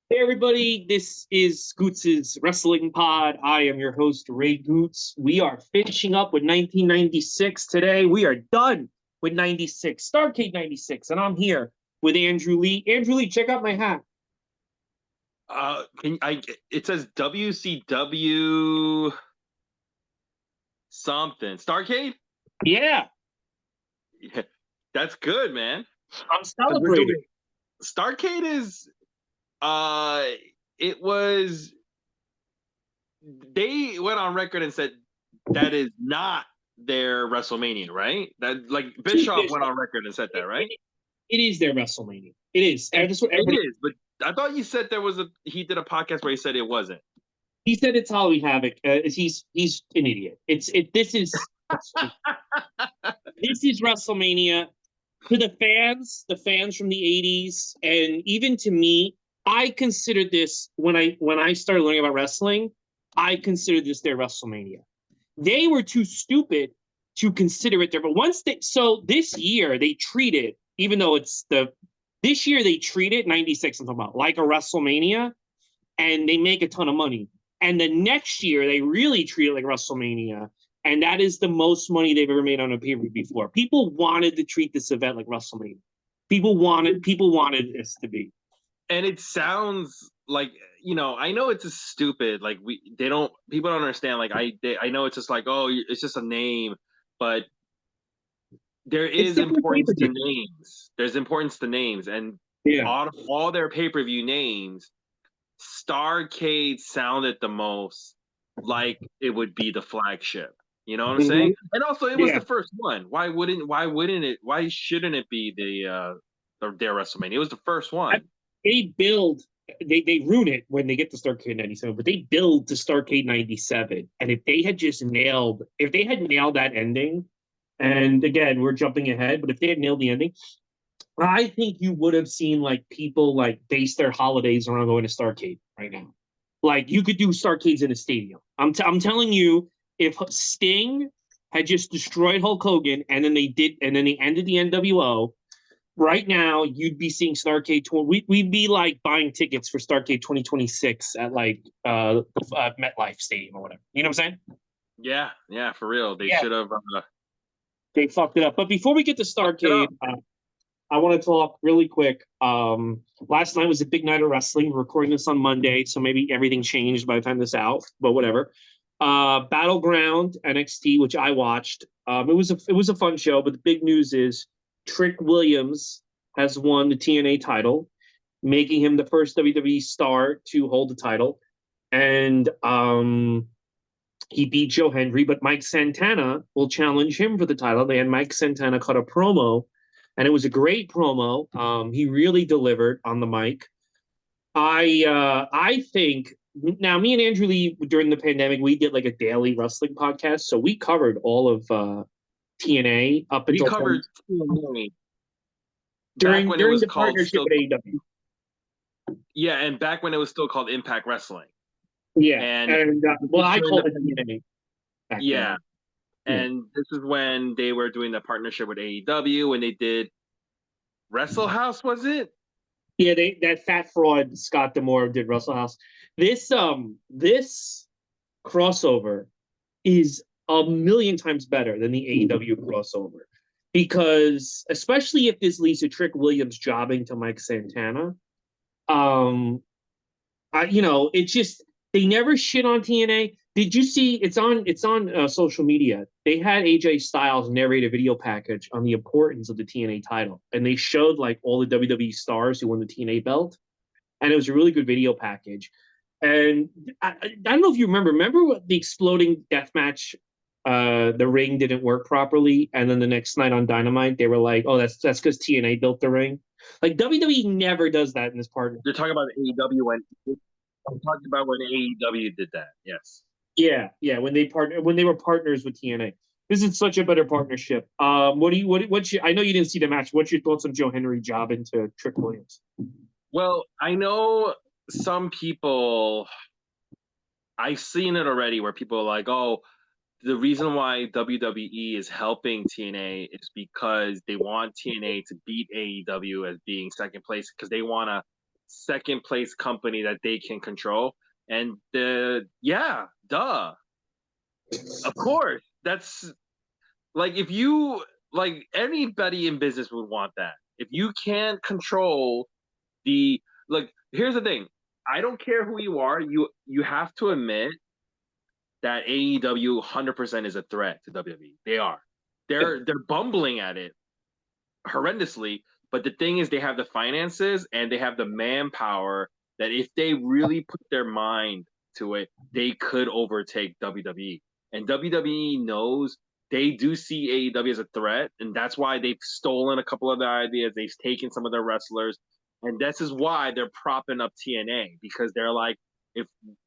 Hey everybody, this is Scoots' Wrestling Pod. I am your host, Ray Goots. We are finishing up with 1996 today. We are done with 96, Starrcade 96, and I'm here with Andrew Lee. Andrew Lee, check out my hat. Can I? It says WCW something. Starcade? Yeah, Yeah, that's good, man. I'm Because we're doing celebrating. Starcade is uh it was they went on record and said that is not their WrestleMania, right? That like Bischoff went on record and said that, It, right? it, it is their WrestleMania. It is. And that's what It everybody. is, but I thought you said he did a podcast where he said it wasn't. He said it's Halloween Havoc. He's an idiot. This is WrestleMania. To the fans from the 80s, and even to me, I considered this when I started learning about wrestling, I considered this their WrestleMania. They were too stupid to consider it there. But once they so this year they treated, even though it's the this year they treated 96, I'm talking about, like a WrestleMania, and they make a ton of money. And the next year, they really treat it like WrestleMania. And that is the most money they've ever made on a pay-per-view before. People wanted to treat this event like WrestleMania. People wanted this to be. And it sounds like, I know it's just stupid, like people don't understand, like I know it's just like, oh, it's just a name, but there It's is different importance to pay-per-view. names. There's importance to names, and Yeah. out of all their pay-per-view names, Starcade sounded the most like it would be the flagship. You know what I'm saying? Mm-hmm. And also it was the Yeah. first one. Why shouldn't it be their WrestleMania? It was the first I, one. they build they ruin it when they get to Starcade 97, but they build to Starcade 97. And if they had nailed that ending, and again, we're jumping ahead, but if they had nailed the ending, I think you would have seen like people like base their holidays around going to Starcade right now. Like you could do Starcades in a stadium. I'm telling you, if Sting had just destroyed Hulk Hogan and then they ended the NWO, right now you'd be seeing Starcade. We'd be like buying tickets for Starcade 2026 at like MetLife Stadium or whatever. You know what I'm saying? Yeah, yeah, for real. They Yeah, should have they fucked it up. But before we get to fucked it Starcade, up. I want to talk really quick. Last night was a big night of wrestling. We're recording this on Monday, so maybe everything changed by the time this out, but whatever. Battleground NXT, which I watched. It was a fun show, but the big news is Trick Williams has won the TNA title, making him the first WWE star to hold the title. And he beat Joe Hendry, but Mike Santana will challenge him for the title. They had Mike Santana cut a promo, and it was a great promo. He really delivered on the mic. I think now me and Andrew Lee during the pandemic we did like a daily wrestling podcast, so we covered all of TNA up We until covered TNA back during when it during was the called partnership still with AEW. yeah, and back when it was still called Impact Wrestling. Yeah, And and well, I during called the it TNA back yeah, then. Yeah, and this is when they were doing the partnership with AEW when they did Wrestle House, was it? yeah. That fat fraud Scott Demore did Russell House. This crossover is a million times better than the AEW crossover because especially if this leads to Trick Williams jobbing to Mike Santana, um, it's just they never shit on TNA. Did you see? It's on social media. They had AJ Styles narrate a video package on the importance of the TNA title, and they showed like all the WWE stars who won the TNA belt, and it was a really good video package. And I don't know if you remember. Remember what the exploding death match? The ring didn't work properly, and then the next night on Dynamite, they were like, "Oh, that's because TNA built the ring." Like WWE never does that in this partner. You're talking about AEW when I'm talking about when AEW did that. Yes. Yeah, yeah. When they were partners with TNA. This is such a better partnership. What's your, I know you didn't see the match. What's your thoughts on Joe Henry job into Trick Williams? Well, I know some people I've seen it already where people are like, "Oh, the reason why WWE is helping TNA is because they want TNA to beat AEW as being second place because they want to second place company that they can control. And yeah, duh. Of course. That's like if you like anybody in business would want that. If you can't control the like here's the thing. I don't care who you are, you have to admit that AEW 100% is a threat to WWE. They are. They're bumbling at it horrendously, but the thing is they have the finances and they have the manpower that if they really put their mind to it, they could overtake WWE. And WWE knows they do see AEW as a threat, and that's why they've stolen a couple of their ideas. They've taken some of their wrestlers, and this is why they're propping up TNA because they're like,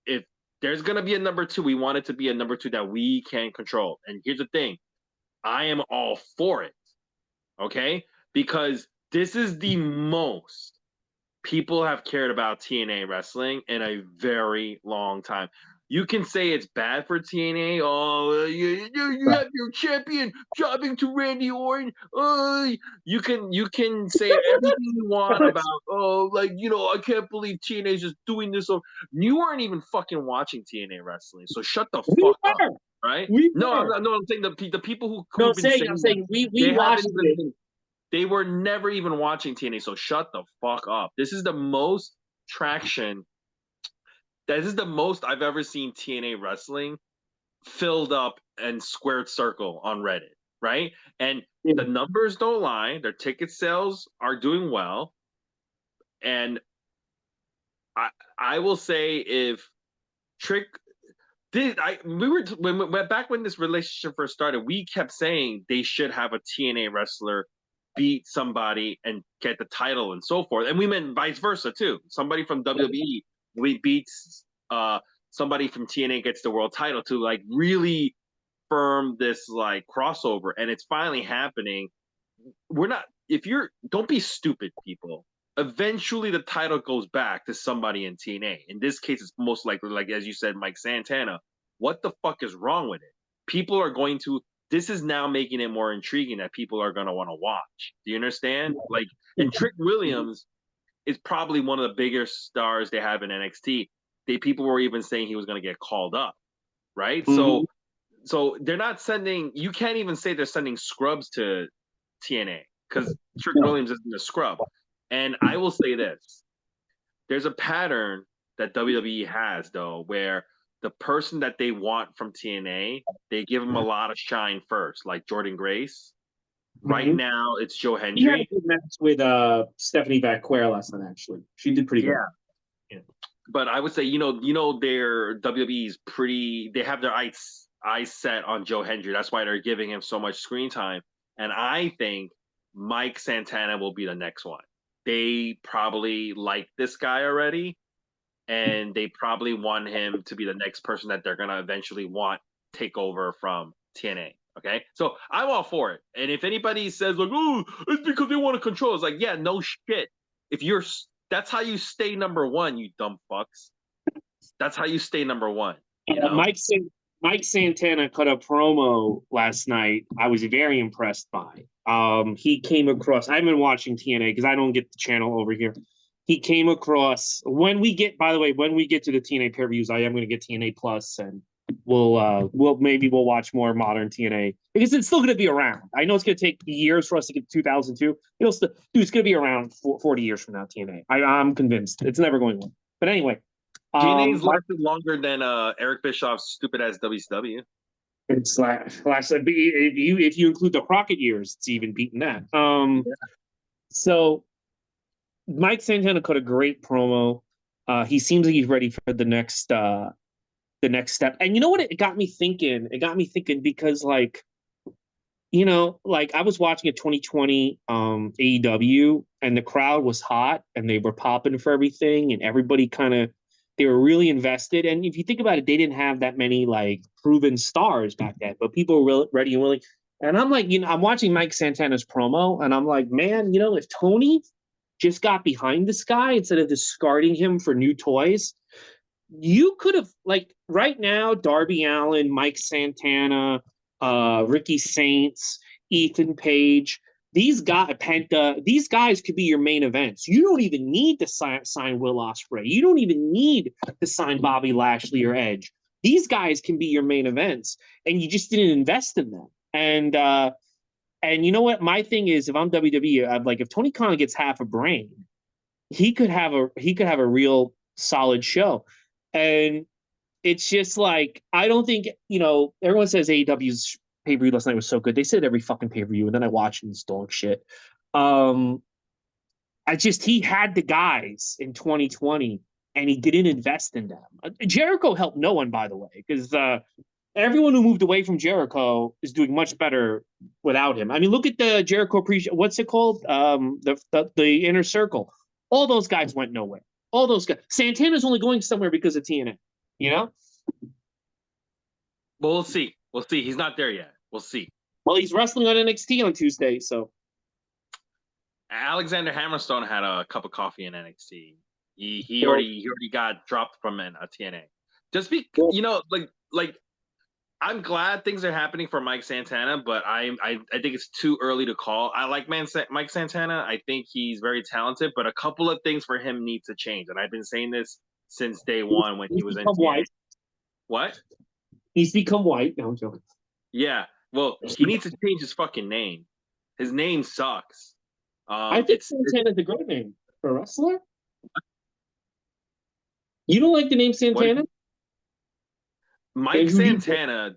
if there's gonna be a number two, we want it to be a number two that we can control. And here's the thing, I am all for it. Okay, because this is the most people have cared about TNA wrestling in a very long time. You can say it's bad for TNA. Oh, you have your champion jobbing to Randy Orton. Oh, you can say everything you want about. Oh, like I can't believe TNA is just doing this. You weren't even fucking watching TNA wrestling, so shut the We fuck up. were. Right? We No, were. I'm saying the people No, who've been saying I'm that, saying we they watched haven't it. even they were never even watching TNA, so shut the fuck up. This is the most traction. This is the most I've ever seen TNA wrestling filled up and squared circle on Reddit, right? And Yeah. the numbers don't lie. Their ticket sales are doing well. And I will say if Trick did we were back when this relationship first started, we kept saying they should have a TNA wrestler beat somebody and get the title and so forth. And we meant vice versa too. Somebody from WWE we beats somebody from TNA gets the world title to like really firm this like crossover. And it's finally happening. We're not if you're don't be stupid, people. Eventually the title goes back to somebody in TNA. In this case, it's most likely, like as you said, Mike Santana. What the fuck is wrong with it? People are going to this is now making it more intriguing that people are going to want to watch. Do you understand? Like, and Trick Williams is probably one of the bigger stars they have in NXT. People were even saying he was going to get called up, right? Mhm. So they're not sending. You can't even say they're sending scrubs to TNA because Trick Williams isn't a scrub. And I will say this: there's a pattern that WWE has though, where the person that they want from TNA, they give them a lot of shine first, like Jordan Grace. Right Mhm. now, it's Joe He had a Hendry. good match with Stephanie Vaquera last night. Actually, she did pretty good. Yeah, Yeah. but I would say their WWE's pretty. They have their eyes set on Joe Hendry. That's why they're giving him so much screen time. And I think Mike Santana will be the next one. They probably like this guy already, and they probably want him to be the next person that they're gonna eventually want take over from TNA. Okay, so I'm all for it. And if anybody says like, "Oh, it's because they want to control," it's like, yeah, no shit. If you're, that's how you stay number one, you dumb fucks. That's how you stay number one. You Uh, know? Mike San- Mike Santana cut a promo last night. I was very impressed by. He came across. I've been watching TNA because I don't get the channel over here. He came across when we get. By the way, when we get to the TNA pay views, I am going to get TNA Plus, and we'll watch more modern TNA because it's still going to be around. I know it's going to take years for us to get to 2002. It'll still, dude, it's going to be around 40 years from now. TNA. I'm convinced it's never going away. But anyway, TNA's lasted longer than Eric Bischoff's stupid ass WCW. it's last if you include the Crockett years, it's even beaten that. So Mike Santana cut a great promo. He seems like he's ready for the next step. And you know what? It got me thinking. It got me thinking because like I was watching a 2020 AEW and the crowd was hot and they were popping for everything and everybody kind of they were really invested. And if you think about it, they didn't have that many like proven stars back then, but people were really ready and willing. And I'm like, I'm watching Mike Santana's promo and I'm like, man, if Tony just got behind this guy instead of discarding him for new toys, you could have like right now, Darby Allin, Mike Santana, Ricky Saints, Ethan Page. These guys, Penta, these guys could be your main events. You don't even need to sign Will Ospreay. You don't even need to sign Bobby Lashley or Edge. These guys can be your main events, and you just didn't invest in them. And you know what? My thing is, if I'm WWE, I'm like, if Tony Khan gets half a brain, he could have a real solid show. And it's just like, I don't think, everyone says AEW's pay-per-view last night was so good. They said every fucking pay-per-view, and then I watched and it's dog shit. He had the guys in 2020 and he didn't invest in them. Jericho helped no one, by the way, because everyone who moved away from Jericho is doing much better without him. I mean, look at the Jericho what's it called? The Inner Circle. All those guys went nowhere. All those guys. Santana's only going somewhere because of TNA. Well, we'll see. We'll see. He's not there yet. We'll see. Well, he's wrestling on NXT on Tuesday, so. Alexander Hammerstone had a cup of coffee in NXT. He already got dropped from a TNA. Just be like I'm glad things are happening for Mike Santana, but I think it's too early to call. I like Mike Santana. I think he's very talented, but a couple of things for him need to change. And I've been saying this since day one when he was in TNA. White. What? He's become white. No, I'm joking. Yeah. Well, he needs to change his fucking name. His name sucks. I think Santana's a great name for a wrestler. You don't like the name Santana? Mike Santana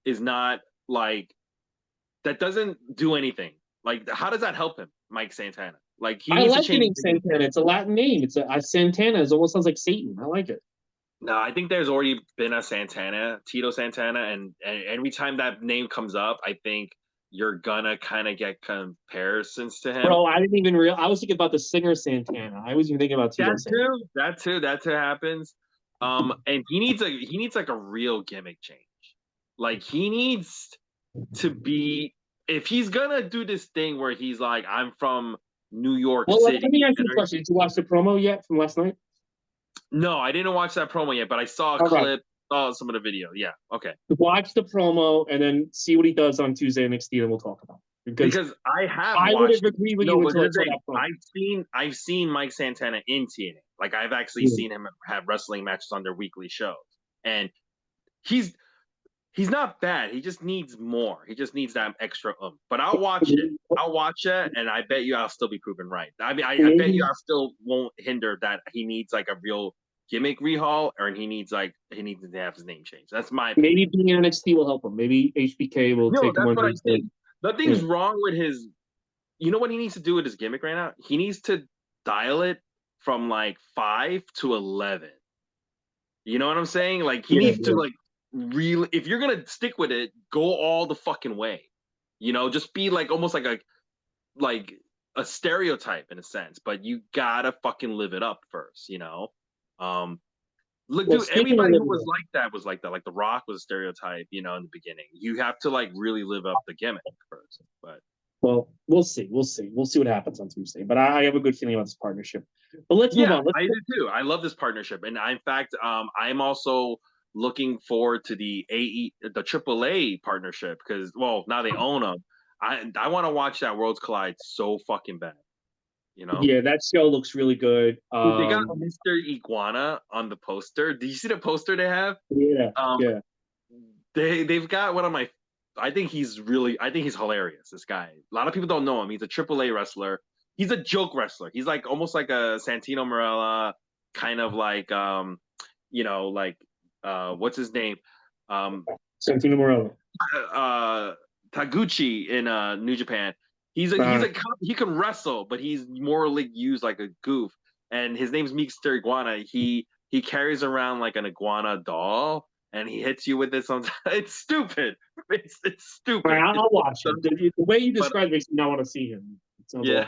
is not like, that doesn't do anything. Like, how does that help him, Mike Santana? Like, I like the name Santana. It's a Latin name. It's a Santana. It almost sounds like Satan. I like it. No, I think there's already been a Santana, Tito Santana, and every time that name comes up, I think you're gonna kind of get comparisons to him. Bro, I didn't even I was thinking about the singer Santana. I wasn't even thinking about Tito Santana. That too happens. And he needs like a real gimmick change. Like, he needs to be, if he's gonna do this thing where he's like, I'm from New York City. Let me ask you a question. Did you watch the promo yet from last night? No, I didn't watch that promo yet, but I saw a clip, saw some of the video. Yeah, okay. Watch the promo and then see what he does on Tuesday NXT, and we'll talk about it. Because I would have agreed with you until I've seen Mike Santana in TNA. Like, I've actually seen him have wrestling matches on their weekly shows, and he's not bad. He just needs more. He just needs that extra But I'll watch it. I'll watch it, and I bet you I'll still be proven right. I mean, I bet you I still won't hinder that he needs like a real gimmick rehaul, or he needs to have his name changed. That's my opinion. Maybe being in NXT will help him. Maybe HBK will take him under his thing. Nothing's wrong with his. You know what he needs to do with his gimmick right now? He needs to dial it from like 5 to 11. You know what I'm saying? Like, he needs to like really. If you're gonna stick with it, go all the fucking way. Just be like almost like a stereotype in a sense, but you gotta fucking live it up first. Look, dude, everybody who was like that. Like, The Rock was a stereotype, in the beginning. You have to like really live up the gimmick first. But we'll see. We'll see what happens on Tuesday. But I have a good feeling about this partnership. But let's move on. I do too. I love this partnership, and in fact, I'm also looking forward to the AAA partnership because, well, now they own them. I want to watch that Worlds Collide so fucking bad. Yeah, that show looks really good. They got Mr. Iguana on the poster. Do you see the poster they have? Yeah. They've got one of my. I think he's hilarious. This guy. A lot of people don't know him. He's a AAA wrestler. He's a joke wrestler. He's like almost like a Santino Marella, kind of like what's his name? Santino Marella. Taguchi in New Japan. He can wrestle, but he's more like used like a goof. And his name's Mr. Iguana. He carries around like an iguana doll, and he hits you with it sometimes. It's stupid. It's stupid. Right, I'll watch it. The way you describe it makes me not want to see him. Yeah,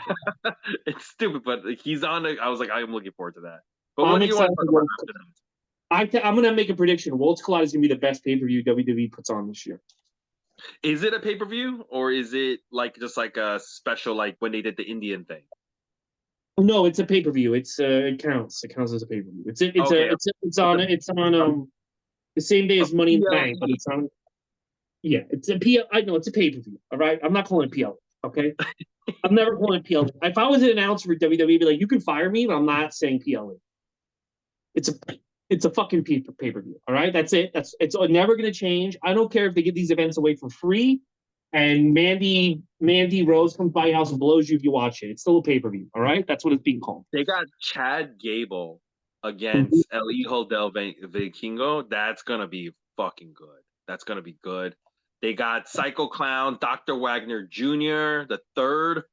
it's stupid, but he's on it. I was like, I'm looking forward to that. But what do you want to talk about after that? I'm going to make a prediction. Worlds Collide is going to be the best pay-per-view WWE puts on this year. Is it a pay-per-view, or is it like just like a special, like when they did the Indian thing? No, it's a pay-per-view. It counts. It counts as a pay-per-view. It's on the same day as Money in the Bank, but it's on. Yeah, it's a PL. I know it's a pay-per-view. All right, I'm not calling it PL. Okay, I'm never calling it PLE. If I was an announcer for WWE, I'd be like, you can fire me, but I'm not saying PLE. It's a fucking pay per view. All right, that's it. It's never gonna change. I don't care if they give these events away for free, and Mandy Rose comes by your house and blows you if you watch it. It's still a pay per view. All right, that's what it's being called. They got Chad Gable against El Hijo del Vikingo. That's gonna be fucking good. That's gonna be good. They got Psycho Clown, Dr. Wagner Jr. the third.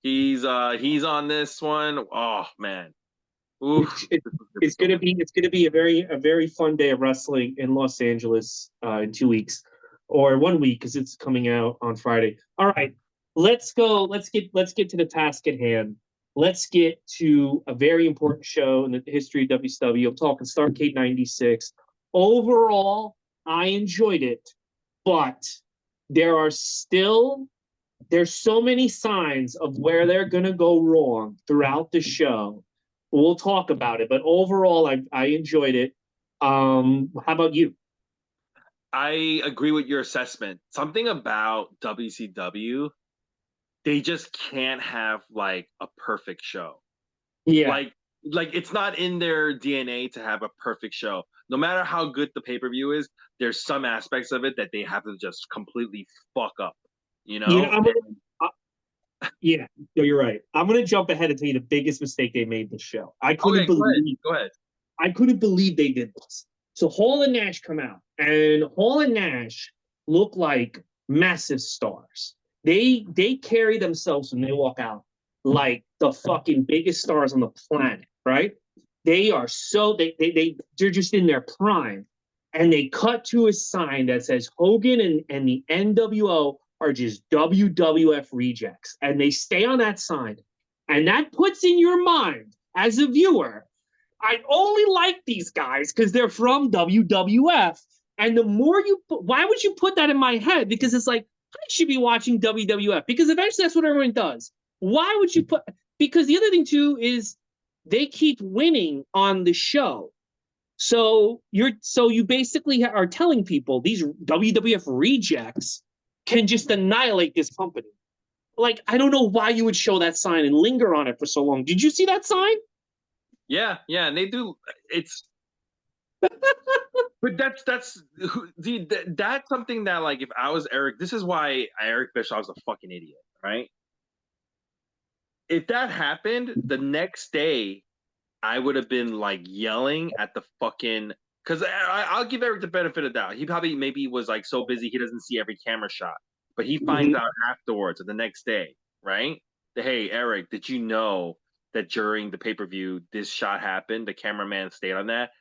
He's on this one. Oh man. Oof. It's gonna be a very fun day of wrestling in Los Angeles in 2 weeks or 1 week because it's coming out on Friday. All right, let's go. Let's get to the task at hand. Let's get to a very important show in the history of WCW. I'm talking Starrcade '96. Overall, I enjoyed it, but there's so many signs of where they're gonna go wrong throughout the show. We'll talk about it, but overall, I enjoyed it. How about you? I agree with your assessment. Something about WCW, they just can't have like a perfect show. Yeah, Like it's not in their DNA to have a perfect show. No matter how good the pay-per-view is, there's some aspects of it that they have to just completely fuck up. You you know? know, yeah, no, you're right. I'm gonna jump ahead and tell you the biggest mistake they made this show. Okay, go ahead. I couldn't believe they did this. So Hall and Nash come out, and Hall and Nash look like massive stars. They carry themselves when they walk out like the fucking biggest stars on the planet, right? They are so they're just in their prime, and they cut to a sign that says Hogan and the NWO are just WWF rejects, and they stay on that sign, and that puts in your mind as a viewer, I only like these guys because they're from WWF. And the more why would you put that in my head? Because it's like, I should be watching WWF because eventually that's what everyone does. Why would you put, because the other thing too is they keep winning on the show. So you basically are telling people these WWF rejects can just annihilate this company. Like, I don't know why you would show that sign and linger on it for so long. Did you see that sign? Yeah, and they do. It's, but that's something that like if I was Eric, this is why Eric Bischoff's a fucking idiot, right? If that happened the next day, I would have been like yelling at the fucking. Because I'll give Eric the benefit of the doubt. He probably maybe was like so busy he doesn't see every camera shot, but he finds out afterwards or the next day, right? Hey, Eric, did you know that during the pay-per-view this shot happened? The cameraman stayed on that.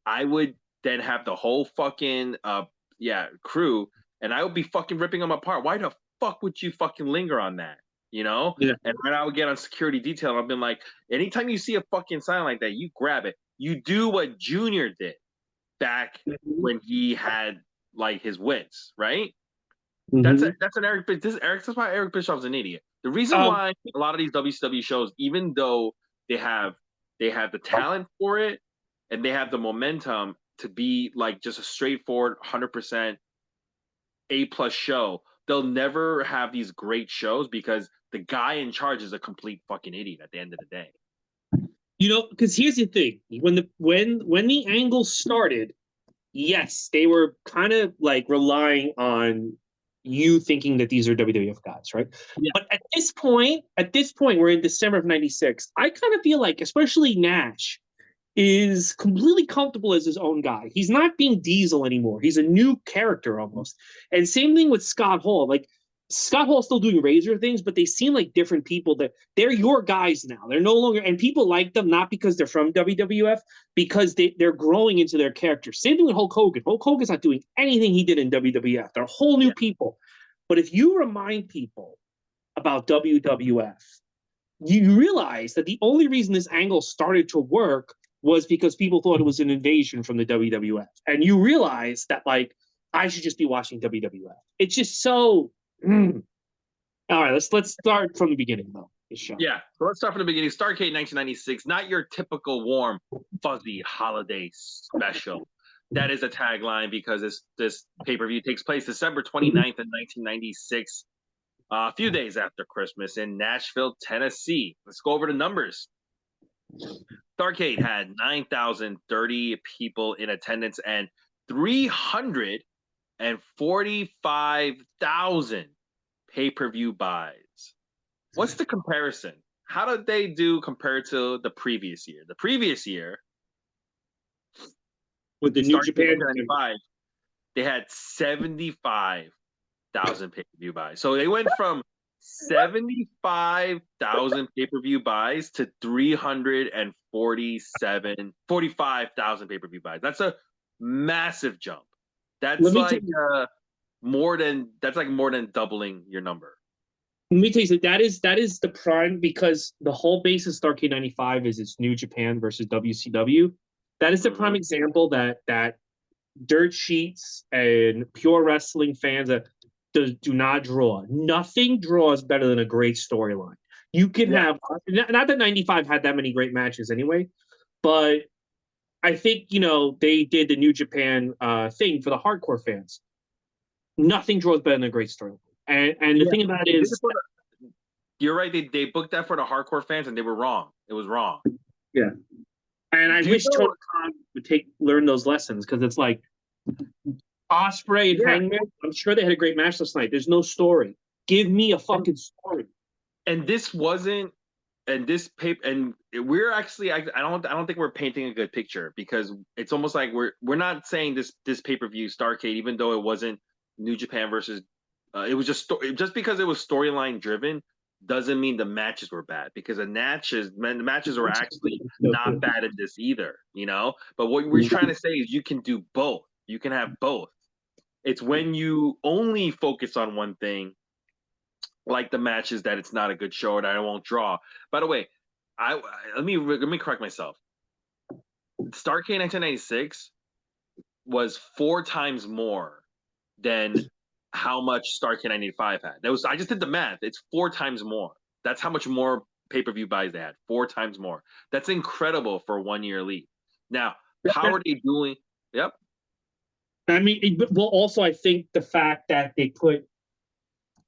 I would then have the whole fucking crew, and I would be fucking ripping them apart. Why the fuck would you fucking linger on that? You know? Yeah. And when I would get on security detail, I've been like, anytime you see a fucking sign like that, you grab it. You do what Junior did back when he had like his wits, right? That's an Eric. That's why Eric Bischoff's an idiot. The reason why a lot of these WCW shows, even though they have the talent for it and they have the momentum to be like just a straightforward 100% A+ show, they'll never have these great shows because the guy in charge is a complete fucking idiot at the end of the day. You know, because here's the thing: when the angle started, yes, they were kind of like relying on you thinking that these are WWF guys, right? Yeah. But at this point, we're in December of '96. I kind of feel like, especially Nash, is completely comfortable as his own guy. He's not being Diesel anymore. He's a new character almost. And same thing with Scott Hall. Like Scott Hall's still doing Razor things, but they seem like different people. That they're your guys now. They're no longer, and people like them not because they're from WWF, because they're growing into their character. Same thing with Hulk Hogan. Hulk Hogan's not doing anything he did in WWF. They're whole new people. But if you remind people about WWF, you realize that the only reason this angle started to work was because people thought it was an invasion from the WWF. And you realize that, like, I should just be watching WWF. It's just so. All right, let's start from the beginning, though. This show. Yeah, so let's start from the beginning. Starrcade 1996, not your typical warm, fuzzy holiday special. That is a tagline because this pay-per-view takes place December 29th in 1996. a few days after Christmas in Nashville, Tennessee. Let's go over the numbers. Starrcade had 9,030 people in attendance and 345,000 pay-per-view buys. What's the comparison? How did they do compared to the previous year? The previous year, with the New Japan, 95, they had 75,000 pay-per-view buys. So they went from 75,000 pay-per-view buys to 45,000 pay-per-view buys. That's a massive jump. That's like more than doubling your number. Let me tell you, that is the prime, because the whole base of Starrcade 95 is it's New Japan versus WCW. That is the prime example that dirt sheets and pure wrestling fans that do not draw. Nothing draws better than a great storyline. You can have, not that 95 had that many great matches anyway, but I think, they did the New Japan thing for the hardcore fans. Nothing draws better than a great storyline. And the thing about it is, you're right. They booked that for the hardcore fans, and they were wrong. It was wrong. Yeah, and I wish Tony Khan would learn those lessons, because it's like Ospreay and Hangman. I'm sure they had a great match last night. There's no story. Give me a fucking story. And this wasn't. And this paper, and we're actually, I don't think we're painting a good picture, because it's almost like we're not saying this pay-per-view Starrcade, even though it wasn't New Japan versus. It was just because it was storyline driven doesn't mean the matches were bad, because the matches were actually not bad in this either, But what we're trying to say is you can do both. You can have both. It's when you only focus on one thing, like the matches, that it's not a good show and I won't draw. By the way, let me correct myself. Starrcade 1996 was 4 times more than how much Starrcade 95 had. I just did the math. It's 4 times more. That's how much more pay-per-view buys they had. 4 times more. That's incredible for 1 year lead. Now, how are they doing? Yep. I mean, well, also I think the fact that they put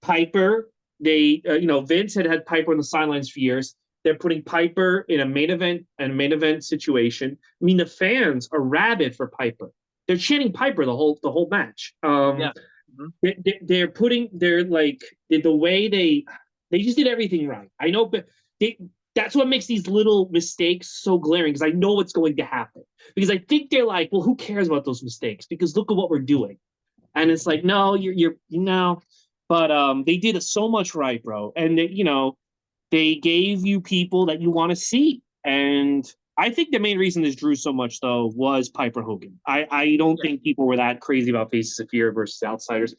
Piper, Vince had Piper on the sidelines for years. They're putting Piper in a main event situation. I mean, the fans are rabid for Piper. They're chanting Piper the whole match. They're the way they just did everything right. I know, but that's what makes these little mistakes so glaring, because I know what's going to happen. Because I think they're like, well, who cares about those mistakes? Because look at what we're doing. And it's like, no, but they did so much right, bro. And they gave you people that you want to see. And I think the main reason this drew so much, though, was Piper Hogan. I don't think people were that crazy about Faces of Fear versus Outsiders.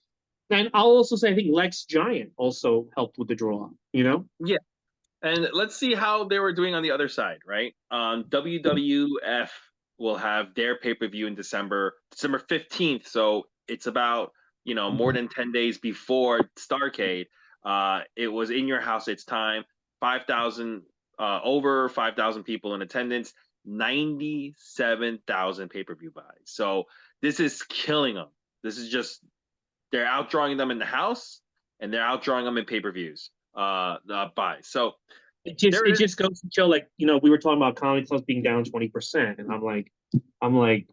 And I'll also say I think Lex Giant also helped with the draw, Yeah. And let's see how they were doing on the other side, right? WWF will have their pay-per-view in December 15th. So it's about, more than 10 days before Starrcade. It was In Your House, It's Time. 5,000, over 5,000 people in attendance, 97,000 pay-per-view buys. So this is killing them. This is just, they're outdrawing them in the house, and they're outdrawing them in pay-per-views buys. So it just goes to show, like, we were talking about comedy clubs being down 20%, and I'm like,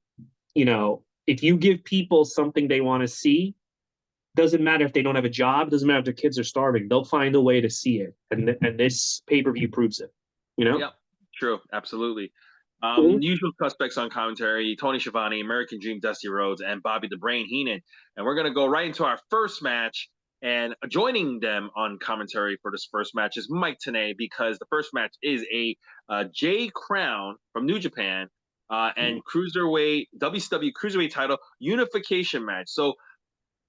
if you give people something they want to see, doesn't matter if they don't have a job, doesn't matter if their kids are starving, they'll find a way to see it. And this pay-per-view proves it, Yep, true, absolutely. Usual suspects on commentary: Tony Schiavone, American Dream, Dusty Rhodes, and Bobby the Brain Heenan. And we're going to go right into our first match. And joining them on commentary for this first match is Mike Tenay, because the first match is a J Crown from New Japan and WCW Cruiserweight title unification match. So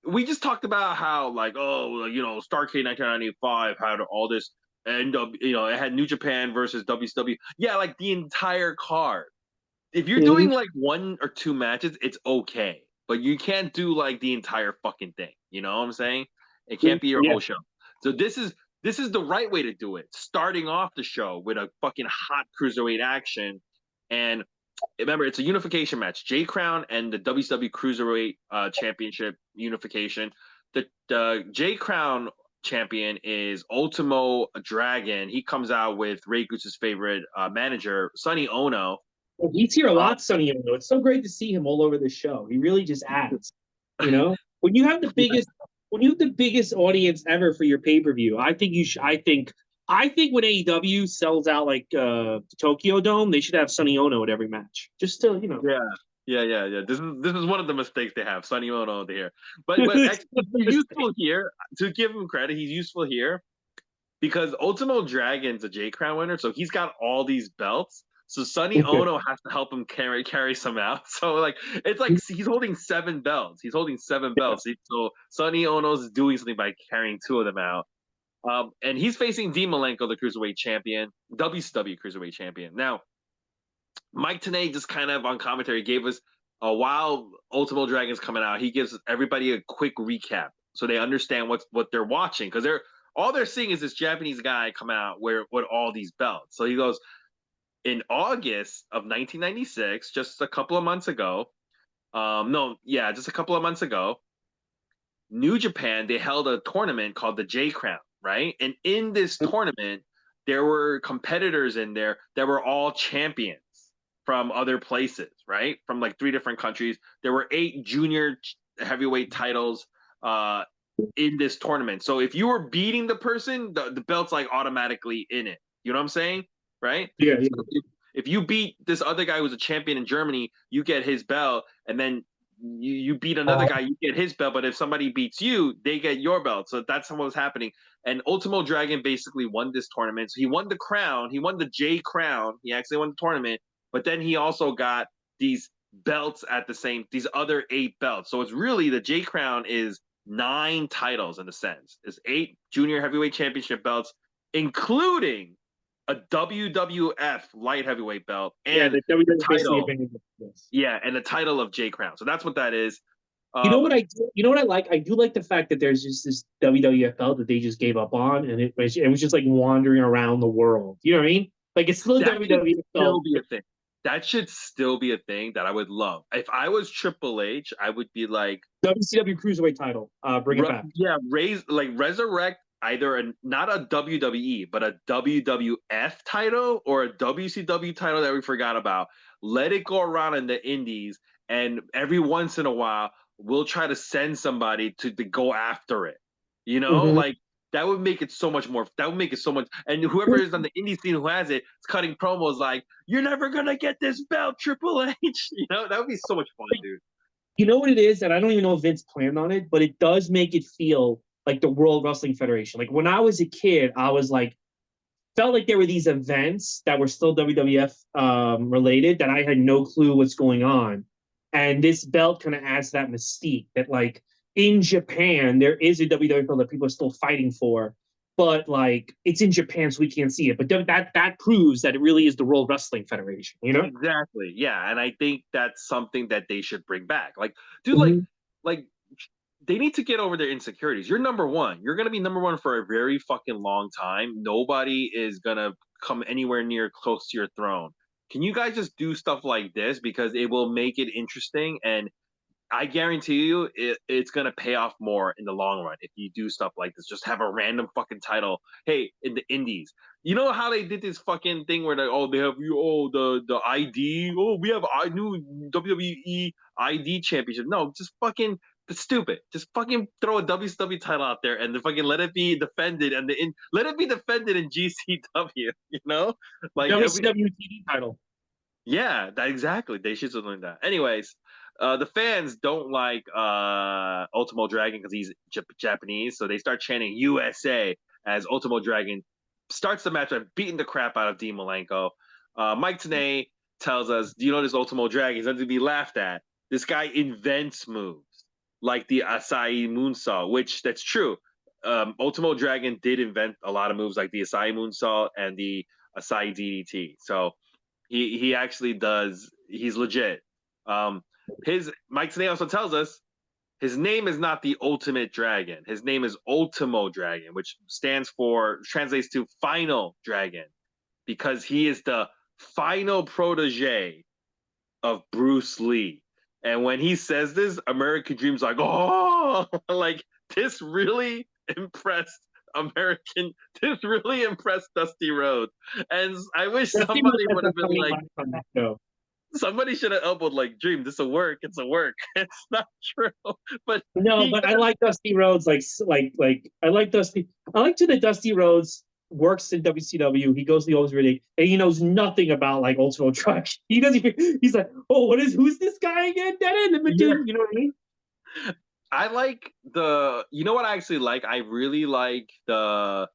we just talked about how, like, Starrcade 1995 had all this, and it had New Japan versus WCW. Yeah, like the entire card. If you're doing like 1 or 2 matches, it's okay, but you can't do like the entire fucking thing. You know what I'm saying? It can't be your whole show. So this is the right way to do it. Starting off the show with a fucking hot cruiserweight action, and remember, it's a unification match. J Crown and the WCW Cruiserweight Championship unification. The J Crown champion is Ultimo Dragon. He comes out with Ray Goose's favorite manager, Sonny Ono. Well, he's here a lot, Sonny Ono. It's so great to see him all over the show. He really just adds. You know, when you have the biggest, when you have the biggest audience ever for your pay per view, I think you should. I think when AEW sells out like the Tokyo Dome, they should have Sonny Ono at every match, just to Yeah. Yeah. This is one of the mistakes they have, Sonny Ono here. But actually, he's useful here. To give him credit, he's useful here because Ultimo Dragon's a J Crown winner, so he's got all these belts. So Sonny Ono has to help him carry some out. So like it's like he's holding 7 belts. He's holding 7 belts. So Sonny Ono's doing something by carrying 2 of them out. And he's facing Dean Malenko, the cruiserweight champion, WCW cruiserweight champion. Now, Mike Tenay just kind of on commentary gave us while Ultimo Dragon's coming out, he gives everybody a quick recap so they understand what they're watching because all they're seeing is this Japanese guy come out with all these belts. So he goes, in August of 1996, just a couple of months ago, just a couple of months ago, New Japan, they held a tournament called the J Crown, right? And in this tournament, there were competitors in there that were all champions from other places, right? From like 3 different countries. There were 8 junior heavyweight titles in this tournament. So if you were beating the person, the belt's like automatically in it. You know what I'm saying? Right? Yeah. So if you beat this other guy who's a champion in Germany, you get his belt, and then you beat another guy, you get his belt. But if somebody beats you, they get your belt. So that's what was happening. And Ultimo Dragon basically won this tournament. So he won the crown. He won the J Crown. He actually won the tournament. But then he also got these belts these other 8 belts. So it's really the J Crown is 9 titles in a sense. It's 8 junior heavyweight championship belts, including a WWF light heavyweight belt and the WWE title. Yes. Yeah, and the title of J Crown. So that's what that is. You know what I do? You know what I like? I do like the fact that there's just this WWF belt that they just gave up on, and it was just like wandering around the world. You know what I mean? Like it's still a WWF belt. Be a thing. That should still be a thing that I would love. If I was Triple H, I would be like WCW Cruiserweight title. Bring it back. Yeah, resurrect either not a WWE, but a WWF title or a WCW title that we forgot about. Let it go around in the indies, and every once in a while, we'll try to send somebody to go after it. You know, like that would make it so much more. That would make it so much. And whoever is on the indie scene who has it, is cutting promos like, "You're never gonna get this belt, Triple H." You know, that would be so much fun, dude. You know what it is, and I don't even know if Vince planned on it, but it does make it feel like the World Wrestling Federation. Like when I was a kid, I was like, felt like there were these events that were still WWF related that I had no clue what's going on. And this belt kind of adds that mystique that like in Japan, there is a WWF belt that people are still fighting for, but like it's in Japan, so we can't see it. But that proves that it really is the World Wrestling Federation, you know? Exactly. Yeah. And I think that's something that they should bring back. Like, dude, like they need to get over their insecurities. You're number one. You're gonna be number one for a very fucking long time. Nobody is gonna come anywhere near close to your throne. Can you guys just do stuff like this because it will make it interesting? And I guarantee you, it's gonna pay off more in the long run if you do stuff like this. Just have a random fucking title. Hey, in the Indies, you know how they did this fucking thing where they have the ID. Oh, we have a new WWE ID championship. No, just fucking. It's stupid. Just fucking throw a WCW title out there and fucking let it be defended let it be defended in GCW. You know, like WCW TV title. Yeah, exactly. They should something like that. Anyways, the fans don't like Ultimo Dragon because he's Japanese, so they start chanting USA as Ultimo Dragon starts the match by beating the crap out of Dean Malenko. Mike Tenay tells us, "Do you know this Ultimo Dragon? He's not to be laughed at. This guy invents moves like the Asai Moonsault, which that's true. Ultimo Dragon did invent a lot of moves like the Asai Moonsault and the Asai DDT. So he actually does. He's legit. Mike Tenay also tells us his name is not the Ultimate Dragon. His name is Ultimo Dragon, which translates to Final Dragon, because he is the final protege of Bruce Lee. And when he says this, American Dream's like, oh, like this really impressed American. This really impressed Dusty Rhodes, and I wish Dusty somebody Rhodes would has have a been funny like, line on that show. somebody should have elbowed like, Dream, this will work. It's a work. It's not true, but No, he but I got like Dusty Rhodes. Like I like Dusty. I like to that Dusty Rhodes works in WCW. He goes to the Ultimate League, and he knows nothing about like Ultimate Truck. He doesn't. He's like, oh, who's this guy again? yeah. You know what I mean? I like the. You know what I actually like? I really like the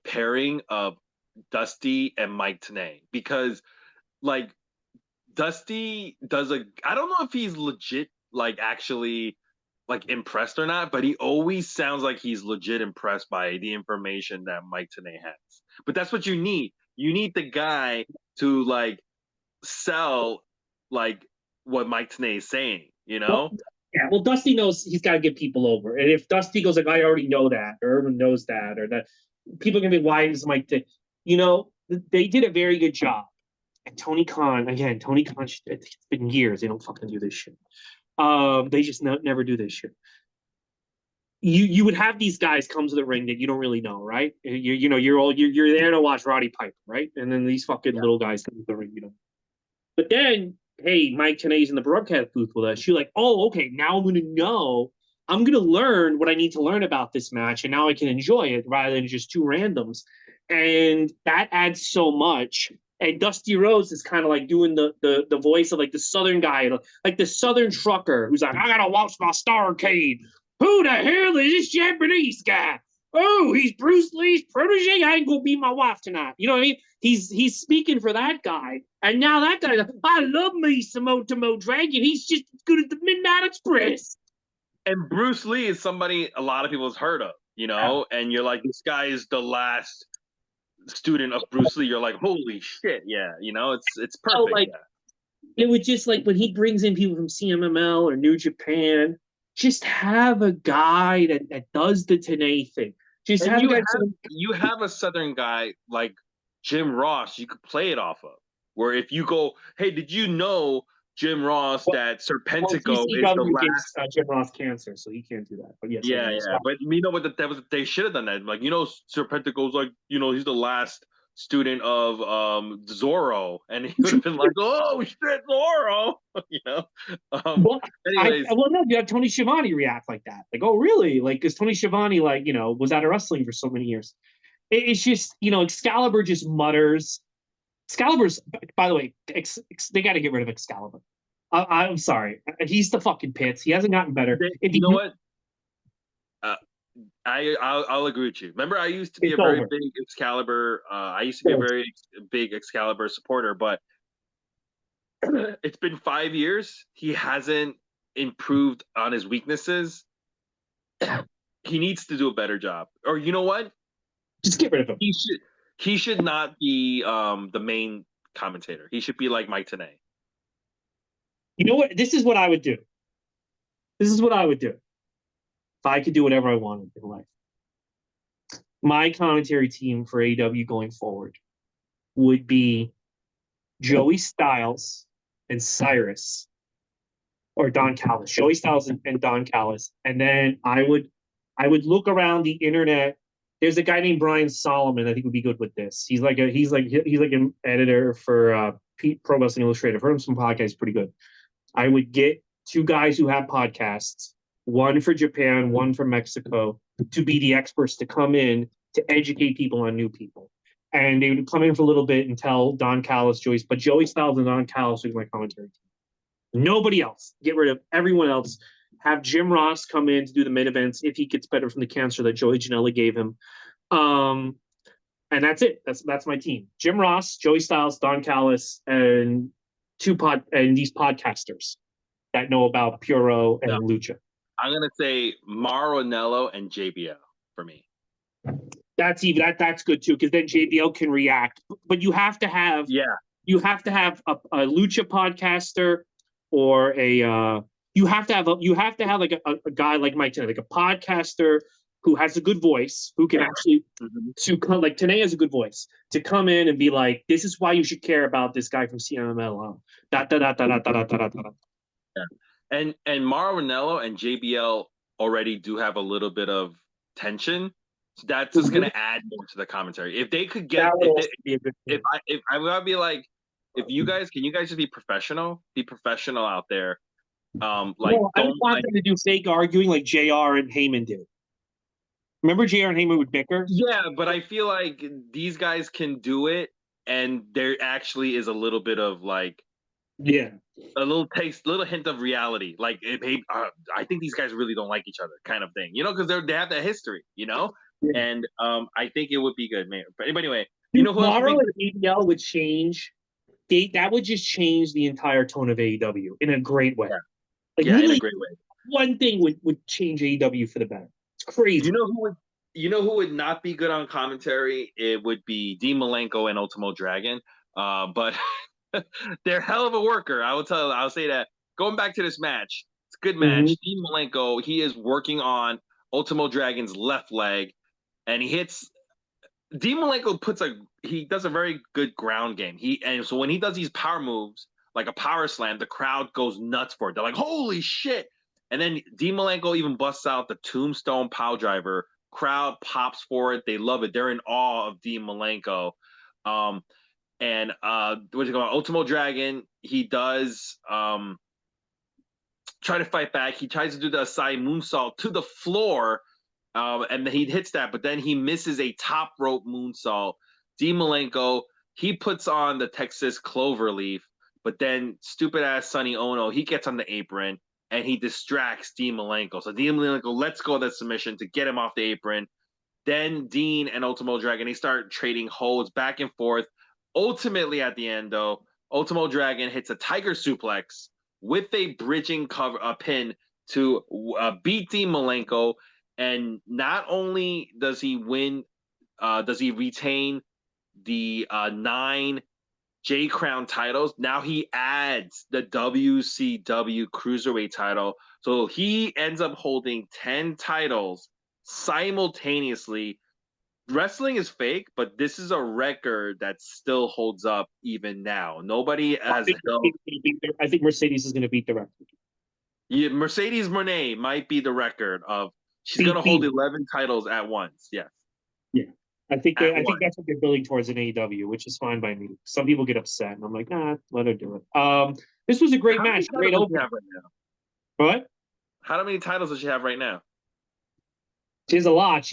pairing of Dusty and Mike Tenay because like Dusty does a. I don't know if he's legit, like actually, like impressed or not, but he always sounds like he's legit impressed by the information that Mike Tenay has. But that's what you need. You need the guy to like sell like what Mike Tenay is saying. You Well, know? yeah. Well, Dusty knows he's got to get people over, and if Dusty goes like, I already know that, or everyone knows that, or that, people are gonna be, why is Mike? You know, they did a very good job. And Tony Khan, again, Tony Khan. It's been years they don't fucking do this shit. They just never do this shit. You would have these guys come to the ring that you don't really know, right? You know you're there to watch Roddy Piper, right? And then these fucking little guys come to the ring, you know. But then, hey, Mike Tenay's in the broadcast booth with us. You're like, oh, okay, now I'm gonna know. I'm gonna learn what I need to learn about this match, and now I can enjoy it rather than just two randoms. And that adds so much. And Dusty Rhodes is kind of like doing the voice of like the Southern guy, like the Southern trucker who's like, I gotta watch my Starrcade. Who the hell is this Japanese guy? Oh, he's Bruce Lee's protege. I ain't gonna be my wife tonight. You know what I mean? He's speaking for that guy, and now that guy, I love me some Ultimo Dragon. He's just as good as the Midnight Express. And Bruce Lee is somebody a lot of people has heard of, you know, and you're like, this guy is the last student of Bruce Lee. You're like, holy shit, yeah, you know, it's So perfect. like, Yeah. it would just like when he brings in people from CMML or New Japan, just have a guy that does the Tenay thing. Just And have a guy. you have a Southern guy like Jim Ross you could play it off of. Where if you go, hey, did you know Jim Ross that Well, Serpentico is the GCW gives last? Jim Ross cancer, so he can't do that. But yes, Yeah, yeah. But you know what? That was they should have done that. Like you know, Serpentico's like you know he's the last student of Zorro, and he would have been like, oh shit, Zorro, you know. Well, Anyways, well, no, you have Tony Schiavone react like that, like, oh, really? Like, because Tony Schiavone, like, you know, was out of wrestling for so many years. It's just, you know, Excalibur just mutters. Excalibur's, by the way, they got to get rid of Excalibur. I'm sorry, he's the fucking pits. He hasn't gotten better. you know what? I'll agree with you. Remember, I used to be a very big Excalibur. I used to be a very big Excalibur supporter, but it's been 5 years. He hasn't improved on his weaknesses. He needs to do a better job. Or you know what? Just get rid of him. He should not be the main commentator. He should be like Mike Tenay. You know what? This is what I would do. This is what I would do if I could do whatever I wanted in life. My commentary team for AEW going forward would be Joey Styles and Cyrus, or Don Callis. Joey Styles and Don Callis. And then I would look around the internet. There's a guy named Brian Solomon I think would be good with this. He's like an editor for Pro Wrestling Illustrated. I've heard him some podcasts, pretty good. I would get two guys who have podcasts, one for Japan, one for Mexico, to be the experts to come in to educate people on new people. And they would come in for a little bit and tell Don Callis, but Joey Styles and Don Callis would be my commentary team. Nobody else. Get rid of everyone else. Have Jim Ross come in to do the main events if he gets better from the cancer that Joey Janela gave him. And that's it. That's my team. Jim Ross, Joey Styles, Don Callis, and these podcasters that know about Puro and Lucha. I'm gonna say Mauro Ranallo and JBL for me. That's good too, because then JBL can react. But you have to have a Lucha podcaster or you have to have like a guy like Mike Tenay, like a podcaster who has a good voice, who can actually to come, like Tenay has a good voice to come in and be like, this is why you should care about this guy from CMML. Yeah. And Mauro Ranallo and JBL already do have a little bit of tension. So that's just gonna add more to the commentary. If they could get, That would also be a good if thing. if I would be like, if you guys can you guys just be professional out there. Like No, I don't don't want like them to do fake arguing like JR and Heyman did. Remember JR and Heyman would bicker? yeah, but I feel like these guys can do it, and there actually is a little bit of like Yeah. a little taste, little hint of reality. Like, hey, I think these guys really don't like each other, kind of thing. You know, because they have that history. You know, Yeah. and I think it would be good, man. But anyway, you know who else would Tomorrow, be good? if ABL would change, that would just change the entire tone of AEW in a great way. Yeah, Like yeah, in a literally, great way. one thing would change AEW for the better. It's crazy. You know who would not be good on commentary? It would be Dean Malenko and Ultimo Dragon. But they're hell of a worker. I'll say that. Going back to this match, it's a good Mm-hmm. match. Dean Malenko, he is working on Ultimo Dragon's left leg, and he hits. Dean Malenko he does a very good ground game. So when he does these power moves, like a power slam, the crowd goes nuts for it. They're like, "Holy shit!" And then Dean Malenko even busts out the Tombstone Power Driver. Crowd pops for it. They love it. They're in awe of Dean Malenko. And what's it called? Ultimo Dragon. He does try to fight back. He tries to do the Asai moonsault to the floor, and he hits that, but then he misses a top rope moonsault. Dean Malenko, he puts on the Texas Cloverleaf, but then stupid ass Sonny Ono, he gets on the apron and he distracts Dean Malenko. So Dean Malenko lets go of that submission to get him off the apron. Then Dean and Ultimo Dragon, they start trading holds back and forth. Ultimately, at the end, though, Ultimo Dragon hits a tiger suplex with a bridging cover, a pin to beat Dean Malenko. And not only does he win, does he retain the 9 J Crown titles, now he adds the WCW Cruiserweight title. So he ends up holding 10 titles simultaneously. Wrestling is fake, but this is a record that still holds up even now. Nobody has held. I think Mercedes is going to beat the record. Yeah, Mercedes Moné might be the record of. She's going to hold 11 titles at once. Yes. Yeah. I think At once. that's what they're building towards in AEW, which is fine by me. Some people get upset, and I'm like, nah, let her do it. This was a great match, great open. Right now? What? How many titles does she have right now? She has a lot.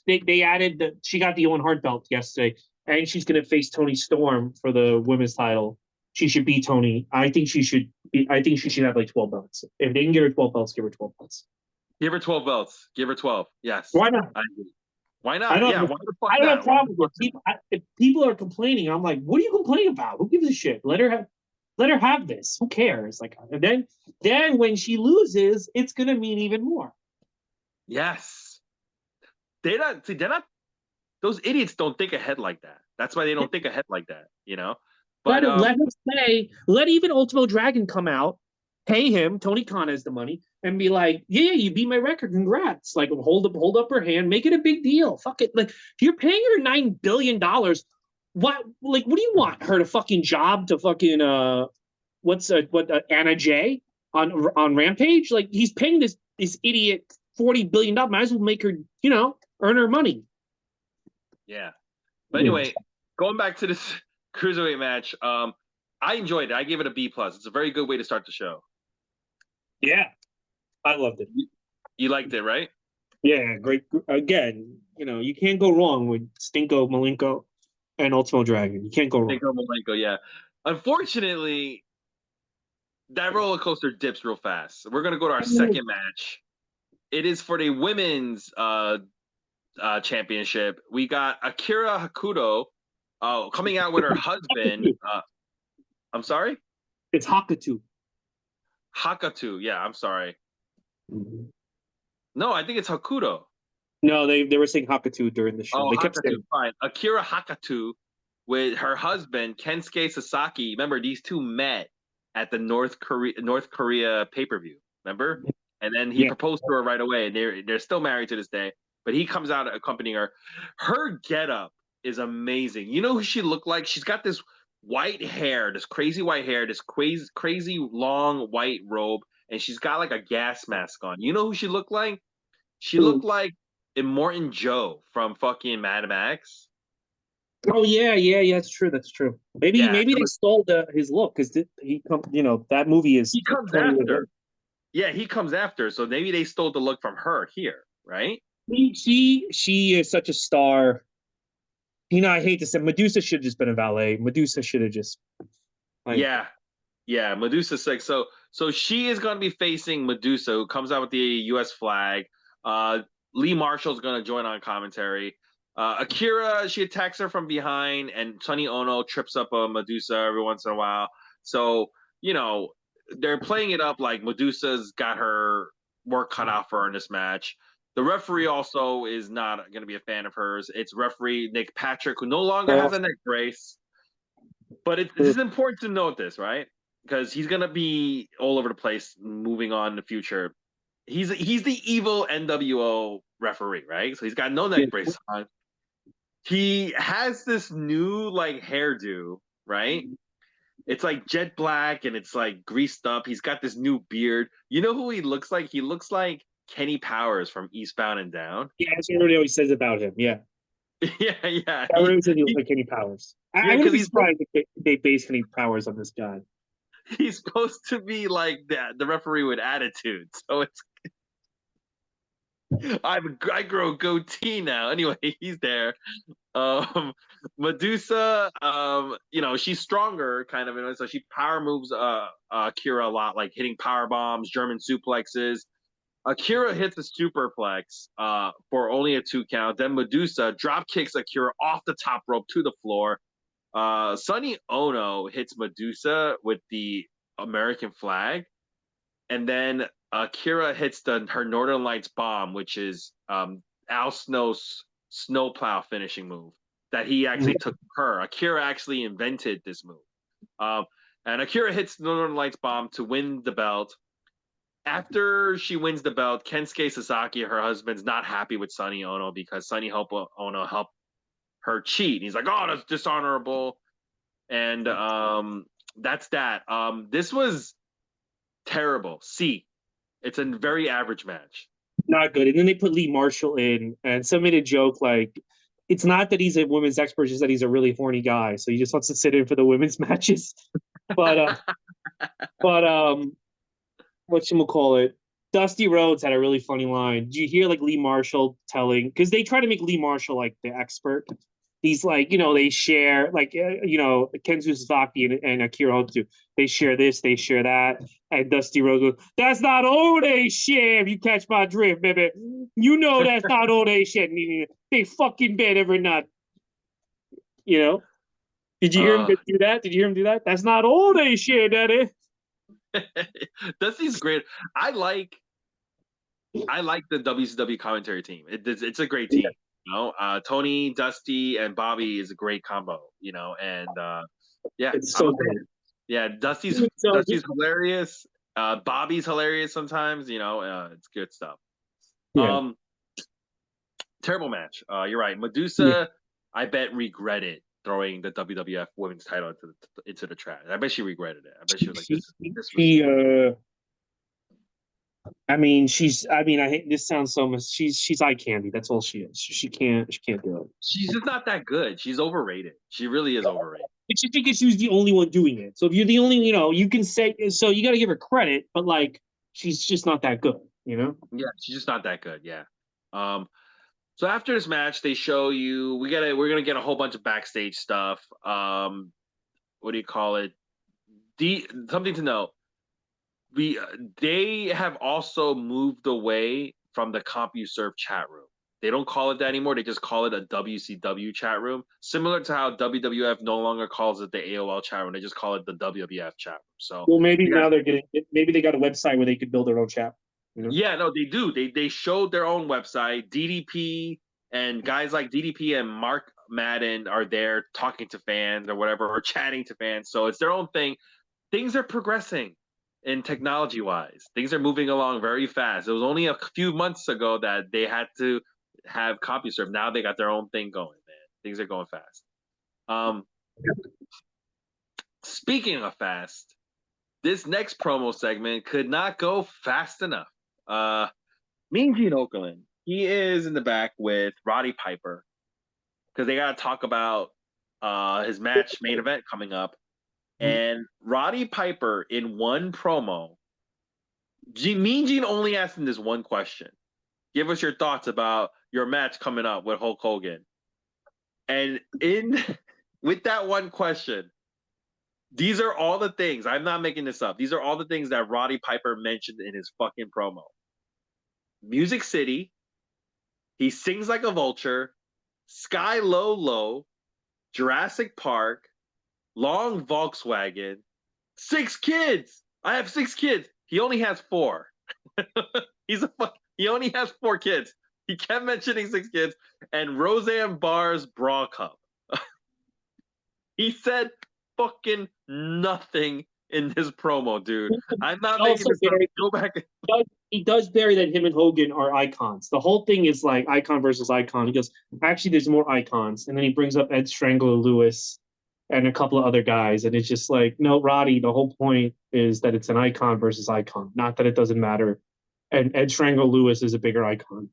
They added she got the Owen Hart belt yesterday, and she's going to face Toni Storm for the women's title. She should beat Toni. I think she should have like 12 belts. If they can give her 12 belts, give her 12 belts. Give her 12 belts. Give her 12. Yes. Why not? Why not? Yeah. Why the fuck I don't not? have a problem with it. If people are complaining, I'm like, what are you complaining about? Who gives a shit? Let her have this. Who cares? Like, and then when she loses, it's gonna mean even more. Yes. They're not. Those idiots don't think ahead like that. That's why they don't think ahead like that. You know. But let even Ultimo Dragon come out, pay him. Tony Khan has the money, and be like, yeah, you beat my record. Congrats. Like, hold up her hand, make it a big deal. Fuck it. Like, if you're paying her $9 billion, what do you want? Her to fucking job to fucking Anna Jay on Rampage? Like, he's paying this idiot $40 billion. Might as well make her, earn her money. Yeah. But anyway, going back to this Cruiserweight match, I enjoyed it. I gave it a B+. It's a very good way to start the show. Yeah. I loved it. You liked it, right? Yeah, great. Again, you can't go wrong with Stinko, Malenko, and Ultimo Dragon. You can't go wrong. Stinko, Malenko, yeah. Unfortunately, that roller coaster dips real fast. We're going to go to our second match. It is for the women's championship. We got Akira Hakuto coming out with her husband. I'm sorry? It's Hakatu. Hakatu, yeah, I'm sorry. Mm-hmm. No, I think it's Hakuto. No, they were saying Hakatu during the show. Oh, they kept Hakatu, saying fine. Akira Hakatu with her husband Kensuke Sasaki. Remember, these two met at the North Korea pay-per-view. Remember? And then he proposed to her right away. And they're still married to this day. But he comes out accompanying her. Her getup is amazing. You know who she looked like? She's got this white hair, this crazy white hair, this crazy long white robe, and she's got like a gas mask on. You know who she looked like? She looked like Immortan Joe from fucking Mad Max. Oh yeah. That's true. That's true. Maybe Yeah, maybe they stole his look because he come. That movie is he comes 20 years old. after. Yeah, he comes after. So maybe they stole the look from her here, right? She is such a star. I hate to say Medusa should have just been a valet. Medusa should have just like Yeah, yeah. Medusa 6. So she is going to be facing Medusa, who comes out with the U.S. flag. Uh, Lee Marshall's going to join on commentary. Akira, she attacks her from behind, and Sonny Ono trips up a Medusa every once in a while. So, you know, they're playing it up like Medusa's got her work cut out for her in this match. The referee also is not going to be a fan of hers. It's referee Nick Patrick, who no longer has a neck brace. But this is important to note this, right? Because he's going to be all over the place moving on in the future. He's the evil NWO referee, right? So he's got no neck brace on. He has this new like hairdo, right? It's like jet black and it's like greased up. He's got this new beard. You know who he looks like? He looks like Kenny Powers from Eastbound and Down. Yeah, that's what everybody always says about him. Yeah, Yeah. everybody says he looks like Kenny Powers. I Because wouldn't be surprised if they base Kenny Powers on this guy. he's supposed to be like the referee with attitude. So it's I grow goatee now. Anyway, he's there. Medusa, she's stronger, kind of, so she power moves Akira a lot, like hitting power bombs, German suplexes. Akira hits a superplex for only a 2 count. Then Medusa drop kicks Akira off the top rope to the floor. Sonny Ono hits Medusa with the American flag, and then Akira hits her Northern Lights bomb, which is Al Snow's snowplow finishing move that he actually took her. Akira actually invented this move. And Akira hits the Northern Lights bomb to win the belt. After she wins the belt, Kensuke Sasaki, her husband's not happy with Sonny Ono because Sonny Ono helped her cheat. He's like, oh, that's dishonorable. And that's that. This was terrible. C. It's a very average match. Not good. And then they put Lee Marshall in, and some made a joke like, it's not that he's a women's expert, it's just that he's a really horny guy, so he just wants to sit in for the women's matches. But whatchamacallit, Dusty Rhodes had a really funny line. Did you hear like Lee Marshall telling, because they try to make Lee Marshall like the expert. He's like, they share like, Kenzu Sasaki and Akira Hokuto, they share this, they share that. And Dusty Rhodes goes, that's not all they share, if you catch my drift, baby. That's not all they share. They fucking bet every night. Did you hear him do that? Did you hear him do that? That's not all they share, daddy. Dusty's great. I like the WCW commentary team. It's a great team. Tony, Dusty, and Bobby is a great combo. And yeah, it's so good. Yeah, Dusty's hilarious. Bobby's hilarious sometimes. It's good stuff. Yeah. Terrible match. You're right. Medusa, I bet regretted throwing the WWF Women's title into the trash. I bet she regretted it. I bet she was like, I hate this sounds so much. She's eye candy. That's all she is. She can't do it. She's just not that good. She's overrated. She really is overrated. It's just because she was the only one doing it. So if you're the only, you can say, so you got to give her credit, but like, she's just not that good, Yeah, she's just not that good. Yeah. So after this match, they show you we're gonna get a whole bunch of backstage stuff. What do you call it? Something to note. They have also moved away from the CompuServe chat room. They don't call it that anymore. They just call it a WCW chat room, similar to how WWF no longer calls it the AOL chat room. They just call it the WWF chat room. So maybe now maybe they got a website where they could build their own chat. Yeah, no, they do. They showed their own website. DDP and guys like DDP and Mark Madden are there talking to fans or whatever, or chatting to fans. So it's their own thing. Things are progressing in technology-wise. Things are moving along very fast. It was only a few months ago that they had to have CompuServe. Now they got their own thing going, man. Things are going fast. Speaking of fast, this next promo segment could not go fast enough. Mean Gene Okerlund, he is in the back with Roddy Piper because they got to talk about his match main event coming up. And Roddy Piper in one promo, Mean Gene only asked him this one question: "Give us your thoughts about your match coming up with Hulk Hogan." And in with that one question, these are all the things. I'm not making this up. These are all the things that Roddy Piper mentioned in his fucking promo. Music City, he sings like a vulture, Sky Low Low, Jurassic Park, Long Volkswagen, 6 kids. I have 6 kids. He only has 4. He only has 4 kids. He kept mentioning 6 kids and Roseanne Barr's bra cup. He said fucking nothing in his promo, dude. I'm not making this up. Go back. He does bury that him and Hogan are icons. The whole thing is like icon versus icon. He goes, actually, there's more icons. And then he brings up Ed Strangler Lewis and a couple of other guys. And it's just like, no, Roddy, the whole point is that it's an icon versus icon, not that it doesn't matter. And Ed Strangler Lewis is a bigger icon.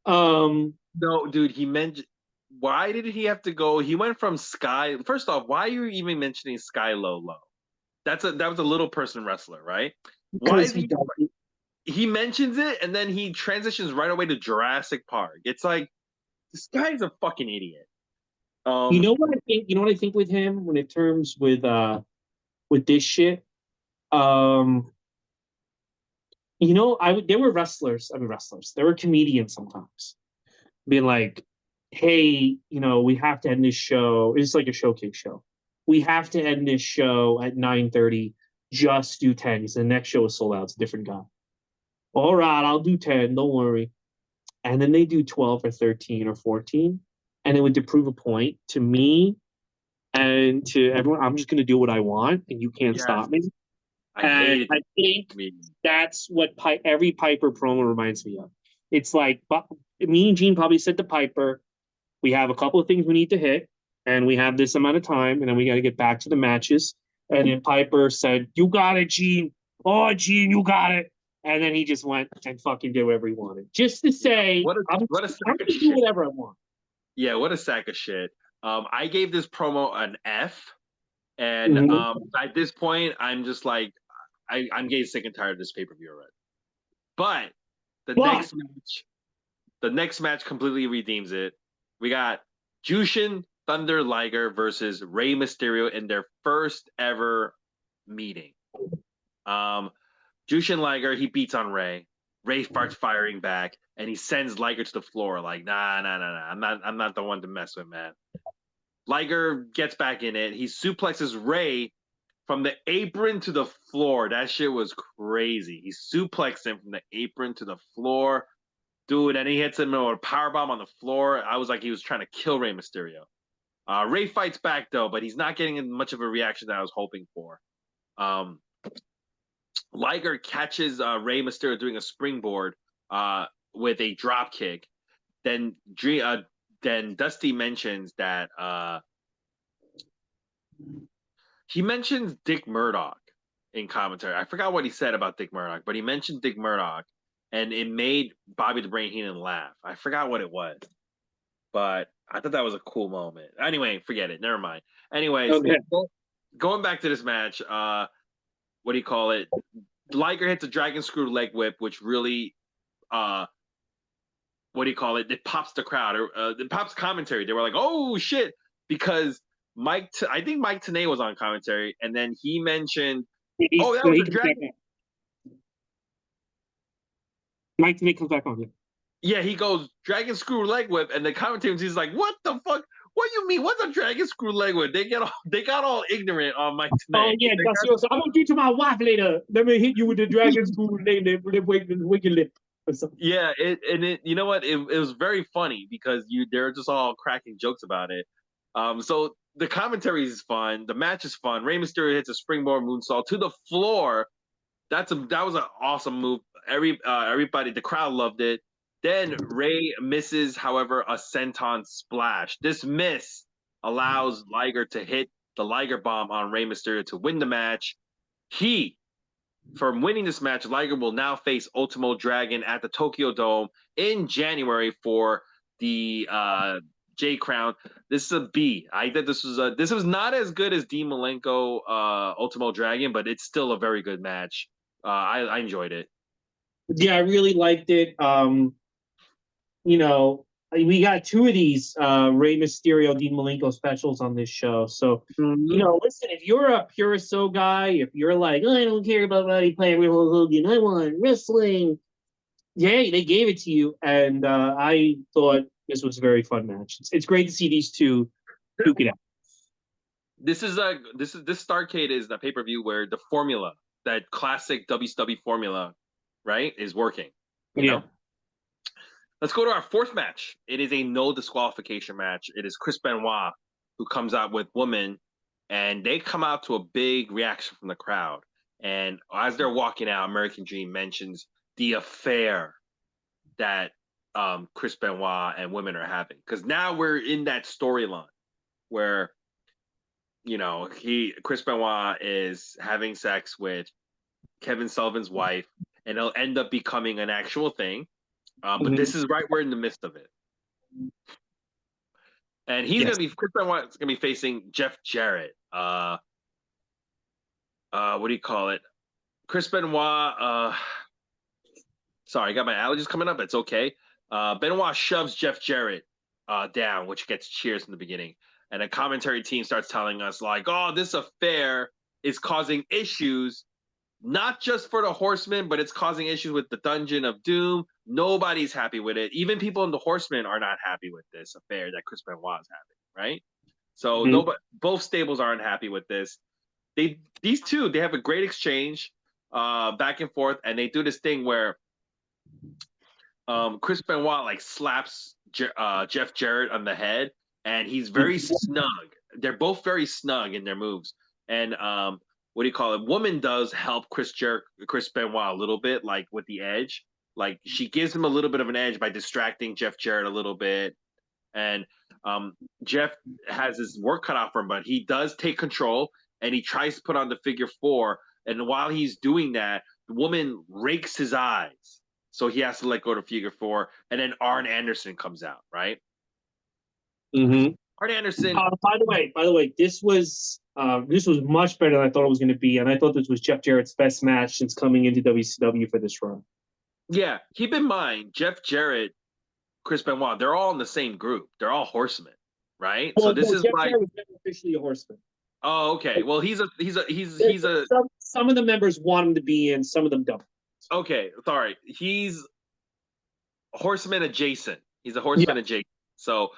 No, dude, he mentioned. Why did he have to go? He went from Sky. First off, why are you even mentioning Sky Low Low? That was a little person wrestler, right? Why is he mentions it and then he transitions right away to Jurassic Park? It's like this guy's a fucking idiot. You know what I think? You know what I think with him when it terms with this shit. You know, they were wrestlers. I mean, wrestlers. They were comedians sometimes, being like, "Hey, you know, we have to end this show. It's like a showcase show. We have to end this show at 9:30. Just do 10. Because the next show is sold out. It's a different guy. All right, I'll do 10. Don't worry." And then they do 12 or 13 or 14, and it would to prove a point to me and to everyone. I'm just going to do what I want, and you can't stop me. I think that's what every Piper promo reminds me of. It's like, me and Gene probably said to Piper, we have a couple of things we need to hit, and we have this amount of time, and then we got to get back to the matches. And then Piper said, "You got it, Gene. Oh, Gene, you got it." And then he just went and fucking did whatever he wanted. Just to say, I'm going to do whatever I want. Yeah, what a sack of shit. I gave this promo an F. And at this point, I'm just like, I'm getting sick and tired of this pay-per-view already. But the next match completely redeems it. We got Jushin Thunder Liger versus Rey Mysterio in their first ever meeting. Jushin Liger, he beats on Rey. Rey starts firing back, and he sends Liger to the floor like, nah. I'm not the one to mess with, man. Liger gets back in it. He suplexes Rey from the apron to the floor. That shit was crazy. He suplexed him from the apron to the floor. Dude, and he hits him with a powerbomb on the floor. I was like, he was trying to kill Rey Mysterio. Rey fights back, though, but he's not getting much of a reaction that I was hoping for. Liger catches Rey Mysterio doing a springboard with a drop kick. Then Dusty mentions that he mentions Dick Murdoch in commentary. I forgot what he said about Dick Murdoch, but he mentioned Dick Murdoch, and it made Bobby the Brain Heenan laugh. I forgot what it was, but I thought that was a cool moment. Anyway, forget it. Never mind. Anyways, going back to this match, what do you call it? Liger hits a dragon screw leg whip, which really, what do you call it? It pops the crowd, or it pops commentary. They were like, "Oh shit!" Because I think Mike Tenay was on commentary, and then he mentioned, "Oh, that was a dragon." Mike Tenay comes back on. Yeah, he goes dragon screw leg whip, and the commentator he's like, "What the fuck? What do you mean? What's a dragon screw leg whip?" They got all ignorant on Mike Tenay. Oh yeah, that's I'm gonna do to my wife later. Let me hit you with the dragon screw wicked lip. Yeah, you know what? It was very funny because they're just all cracking jokes about it. So the commentary is fun. The match is fun. Rey Mysterio hits a springboard moonsault to the floor. That was an awesome move. Everybody, the crowd loved it. Then Rey misses, however, a senton splash. This miss allows Liger to hit the Liger bomb on Rey Mysterio to win the match. He for winning this match, Liger will now face Ultimo Dragon at the Tokyo Dome in January for the J Crown. This is a B. I think this was not as good as Dean Malenko Ultimo Dragon, but it's still a very good match. I enjoyed it. Yeah, I really liked it. You know, we got two of these Rey Mysterio, Dean Malenko specials on this show. So, you know, listen, if you're a pure so guy, if you're like, oh, I don't care about Roddy playing with Hogan, I want wrestling. Yeah, they gave it to you, and I thought this was a very fun match. It's great to see these two duke it out. This Starrcade is the pay-per-view where the formula, that classic WCW formula, right, is working. You know? Let's go to our fourth match. It is a no disqualification match. It is Chris Benoit who comes out with Woman, and they come out to a big reaction from the crowd. And as they're walking out, American Dream mentions the affair that Chris Benoit and Women are having. Because now we're in that storyline where, you know, Chris Benoit is having sex with Kevin Sullivan's wife, and it'll end up becoming an actual thing. But this is right, we're in the midst of it. And Chris Benoit's gonna be facing Jeff Jarrett. What do you call it? Chris Benoit, sorry, I got my allergies coming up. It's okay. Benoit shoves Jeff Jarrett down, which gets cheers in the beginning. And the commentary team starts telling us, like, oh, this affair is causing issues, not just for the Horsemen, but it's causing issues with the Dungeon of Doom. Nobody's happy with it. Even people in the Horsemen are not happy with this affair that Chris Benoit is having, right? So both stables aren't happy with this. These two, they have a great exchange back and forth, and they do this thing where Chris Benoit like slaps Jeff Jarrett on the head, and he's very snug. They're both very snug in their moves. And what do you call it? Woman does help Chris Benoit a little bit, like with the edge. Like she gives him a little bit of an edge by distracting Jeff Jarrett a little bit. And Jeff has his work cut out for him, but he does take control and he tries to put on the figure four. And while he's doing that, the woman rakes his eyes. So he has to let go of the figure four. And then Arn Anderson comes out, right? Arn Anderson. By the way, this was much better than I thought it was going to be, and I thought this was Jeff Jarrett's best match since coming into WCW for this run. Yeah, keep in mind, Jeff Jarrett, Chris Benoit, they're all in the same group. They're all Horsemen, right? Well, so this is Jeff like Jarrett was never officially a Horseman. Oh, okay. Well, he's a. Some of the members want him to be in, some of them don't. Okay, sorry. He's Horseman adjacent. He's a Horseman adjacent. So,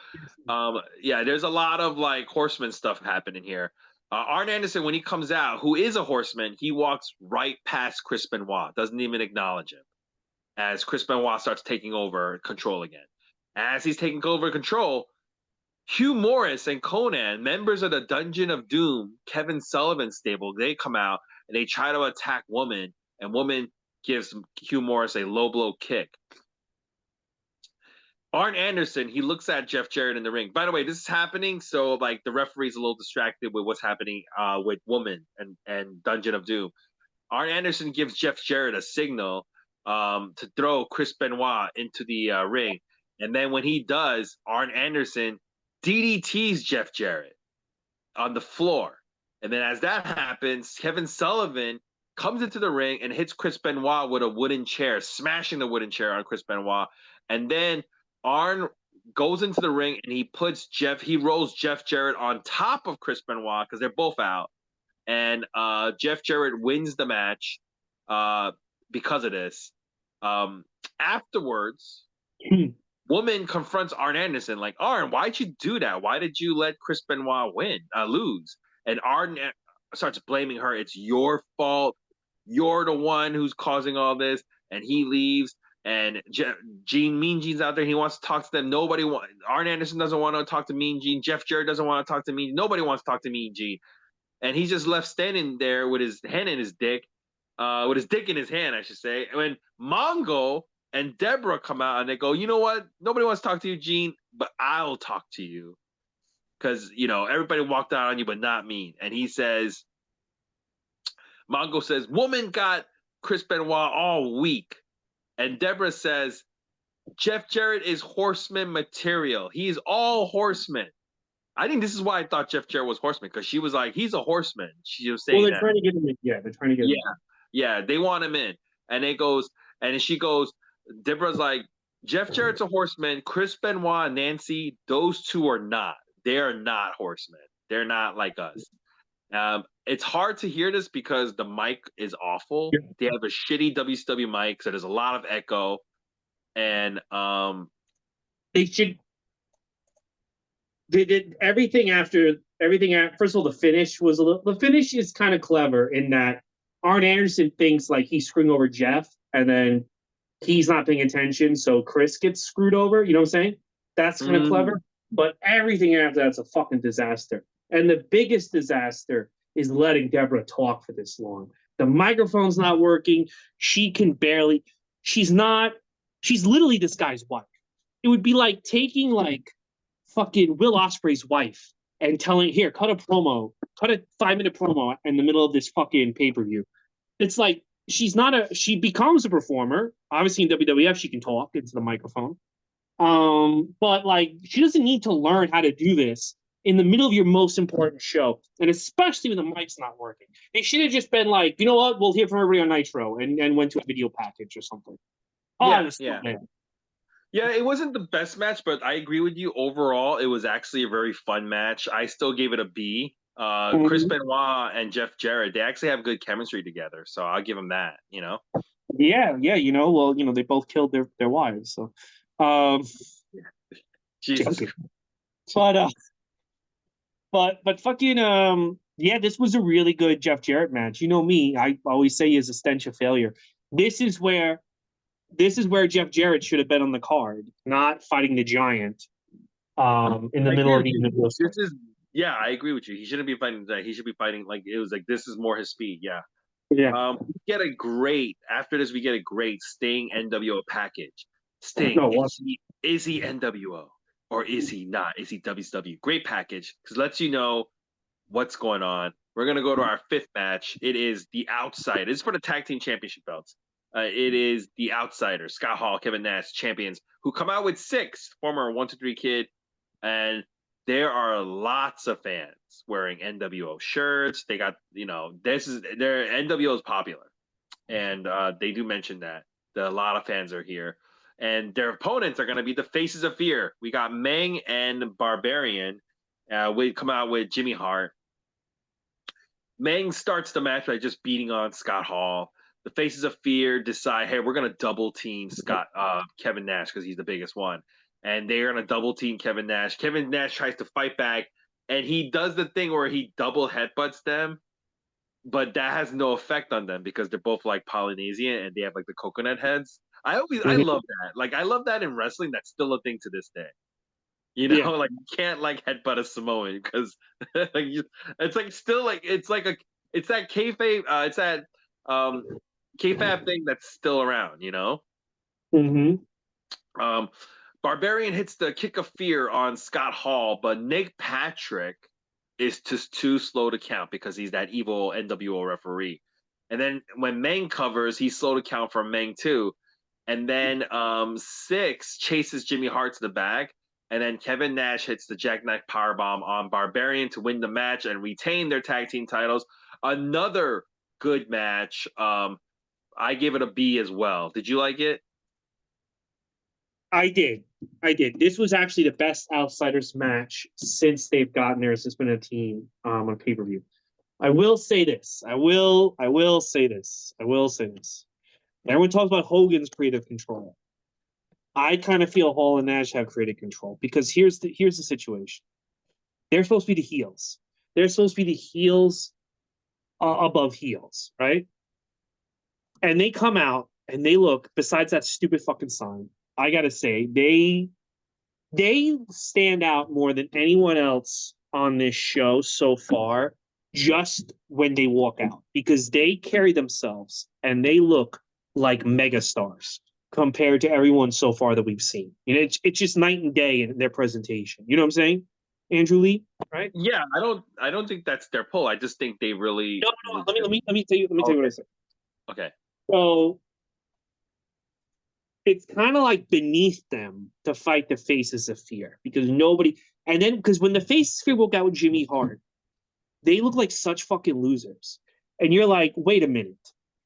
yeah, there's a lot of like Horseman stuff happening here. Arn Anderson, when he comes out, who is a Horseman, he walks right past Chris Benoit, doesn't even acknowledge him. As Chris Benoit starts taking over control again. As he's taking over control, Hugh Morris and Conan, members of the Dungeon of Doom, Kevin Sullivan stable, they come out and they try to attack Woman, and Woman gives Hugh Morris a low blow kick. Arn Anderson, he looks at Jeff Jarrett in the ring. By the way, this is happening, so like the referee's a little distracted with what's happening with Woman and Dungeon of Doom. Arn Anderson gives Jeff Jarrett a signal to throw Chris Benoit into the ring. And then when he does, Arn Anderson DDTs Jeff Jarrett on the floor. And then as that happens, Kevin Sullivan comes into the ring and hits Chris Benoit with a wooden chair, smashing the wooden chair on Chris Benoit. And then Arn goes into the ring and he rolls Jeff Jarrett on top of Chris Benoit because they're both out. And Jeff Jarrett wins the match because of this. Afterwards, Woman confronts Arn Anderson, like, Arn, why'd you do that? Why did you let Chris Benoit lose? And Arn starts blaming her. It's your fault. You're the one who's causing all this. And he leaves. And Mean Gene's out there. He wants to talk to them. Arn Anderson doesn't want to talk to Mean Gene. Jeff Jarrett doesn't want to talk to Mean. Nobody wants to talk to Mean Gene. And he's just left standing there with his hand in his dick, with his dick in his hand, I should say. And when Mongo and Deborah come out and they go, you know what? Nobody wants to talk to you, Gene, but I'll talk to you. Because, you know, everybody walked out on you, but not me. And he says, Mongo says, Woman got Chris Benoit all week. And Deborah says, Jeff Jarrett is horseman material. He's all horseman. I think this is why I thought Jeff Jarrett was horseman, because she was like, he's a horseman. She was saying Well, they're that. trying to get him in. Yeah, they're trying to get him in. Yeah, they want him in. And it goes, and she goes, Deborah's like, Jeff Jarrett's a horseman. Chris Benoit and Nancy, those two are not. They are not horsemen. They're not like us. It's hard to hear this because the mic is awful. Yeah. They have a shitty WCW mic, so there's a lot of echo. And They should. They did everything after everything. First of all, the finish was a little. The finish is kind of clever in that Arn Anderson thinks like he's screwing over Jeff, and then he's not paying attention, so Chris gets screwed over. You know what I'm saying? That's kind of clever. But everything after that's a fucking disaster. And the biggest disaster is letting Deborah talk for this long. The microphone's not working. She can barely. She's literally this guy's wife. It would be like taking like fucking Will Ospreay's wife and telling, here, cut a 5-minute promo in the middle of this fucking pay-per-view. It's like she becomes a performer. Obviously in WWF she can talk into the microphone. But like she doesn't need to learn how to do this in the middle of your most important show, and especially when the mic's not working. They should have just been like, you know what, we'll hear from everybody on Nitro and went to a video package or something. Yeah, it wasn't the best match, but I agree with you. Overall, it was actually a very fun match. I still gave it a B. Chris Benoit and Jeff Jarrett, they actually have good chemistry together, so I'll give them that, you know? Yeah, they both killed their wives, so Jesus. But fucking this was a really good Jeff Jarrett match. You know me, I always say he is a stench of failure. This is where Jeff Jarrett should have been on the card, not fighting the Giant in the middle of the This is I agree with you. He shouldn't be fighting that. He should be fighting like it was like this is more his speed. Yeah. We get a great Sting NWO package. Sting, is he NWO or is he not? Is he WCW? Great package because lets you know what's going on. We're gonna go to our fifth match. It is the Outsider. It's for the tag team championship belts. It is the Outsider, Scott Hall, Kevin Nash, champions, who come out with 6 former 1-2-3 Kid, and there are lots of fans wearing NWO shirts. They got, their NWO is popular, and they do mention that a lot of fans are here, and their opponents are going to be the Faces of Fear. We got Meng and Barbarian. We come out with Jimmy Hart. Meng starts the match by just beating on Scott Hall. The Faces of Fear decide, hey, we're going to double team Kevin Nash because he's the biggest one. And they're going to double team Kevin Nash. Kevin Nash tries to fight back, and he does the thing where he double headbutts them, but that has no effect on them because they're both like Polynesian and they have like the coconut heads. I love that. Like, I love that in wrestling. That's still a thing to this day. Like you can't like headbutt a Samoan because like it's like still like it's that kayfabe. It's that kayfabe thing that's still around, Barbarian hits the kick of fear on Scott Hall, but Nick Patrick is just too slow to count because he's that evil NWO referee. And then when Meng covers, he's slow to count for Meng too. And then Six chases Jimmy Hart to the back, and then Kevin Nash hits the jackknife powerbomb on Barbarian to win the match and retain their tag team titles. Another good match. I gave it a B as well. Did you like it? I did. This was actually the best Outsiders match since they've gotten there, since been a team on pay-per-view. I will say this. Everyone talks about Hogan's creative control. I kind of feel Hall and Nash have creative control because here's the situation. They're supposed to be the heels. They're supposed to be the heels above heels, right? And they come out and they look, besides that stupid fucking sign, I gotta say, they stand out more than anyone else on this show so far, just when they walk out, because they carry themselves and they look like megastars compared to everyone so far that we've seen. It's just night and day in their presentation. You know what I'm saying, Andrew Lee? Right? Yeah, I don't think that's their pull. I just think they really. No. Let me tell you what I said. Okay. So it's kind of like beneath them to fight the faces of fear because nobody. And then because when the faces of fear broke out with Jimmy Hart, they look like such fucking losers. And you're like, wait a minute.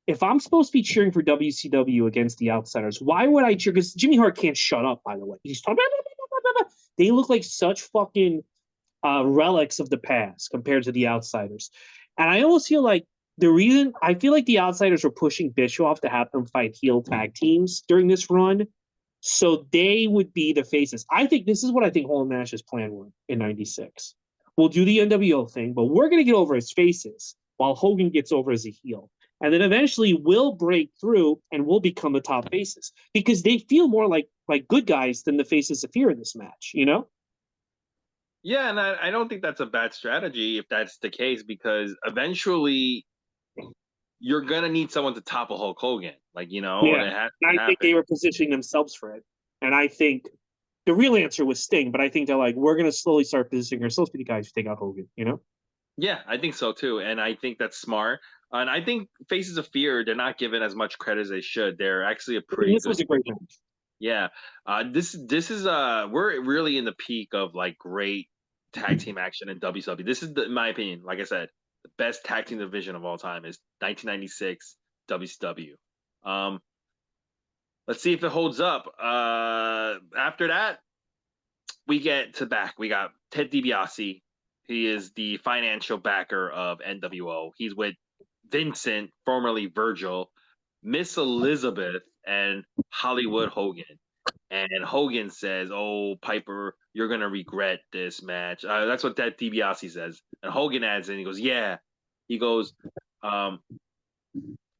If I'm supposed to be cheering for WCW against the Outsiders, why would I cheer? Because Jimmy Hart can't shut up, by the way. He's talking. They look like such fucking relics of the past compared to the Outsiders. And I almost feel like the reason I feel like the Outsiders were pushing Bischoff to have them fight heel tag teams during this run, so they would be the faces. I think this is what I think Hall and Nash's plan was in '96. We'll do the NWO thing, but we're going to get over as faces while Hogan gets over as a heel. And then eventually we'll break through and we'll become the top faces because they feel more like good guys than the faces of fear in this match, you know? Yeah, and I don't think that's a bad strategy if that's the case, because eventually you're gonna need someone to topple Hulk Hogan. Like, Yeah. it has And to I think happen. they were positioning themselves for it. And I think the real answer was Sting, but I think they're like, we're going to slowly start positioning ourselves to be the guys who take out Hogan, you know? Yeah, I think so too, and I think that's smart. And I think Faces of Fear, they're not given as much credit as they should. They're actually a I mean, pretty this good was a great team. match. Yeah, this is we're really in the peak of like great tag team action in WCW. This is in my opinion, like I said, the best tag team division of all time is 1996 WCW. Um, let's see if it holds up. After that, we get to back. We got Ted DiBiase. He is the financial backer of NWO. He's with Vincent, formerly Virgil, Miss Elizabeth, and Hollywood Hogan. And Hogan says, "Oh, Piper, you're gonna regret this match." That's what Ted DiBiase says. And Hogan adds in, he goes, "Yeah." He goes, um,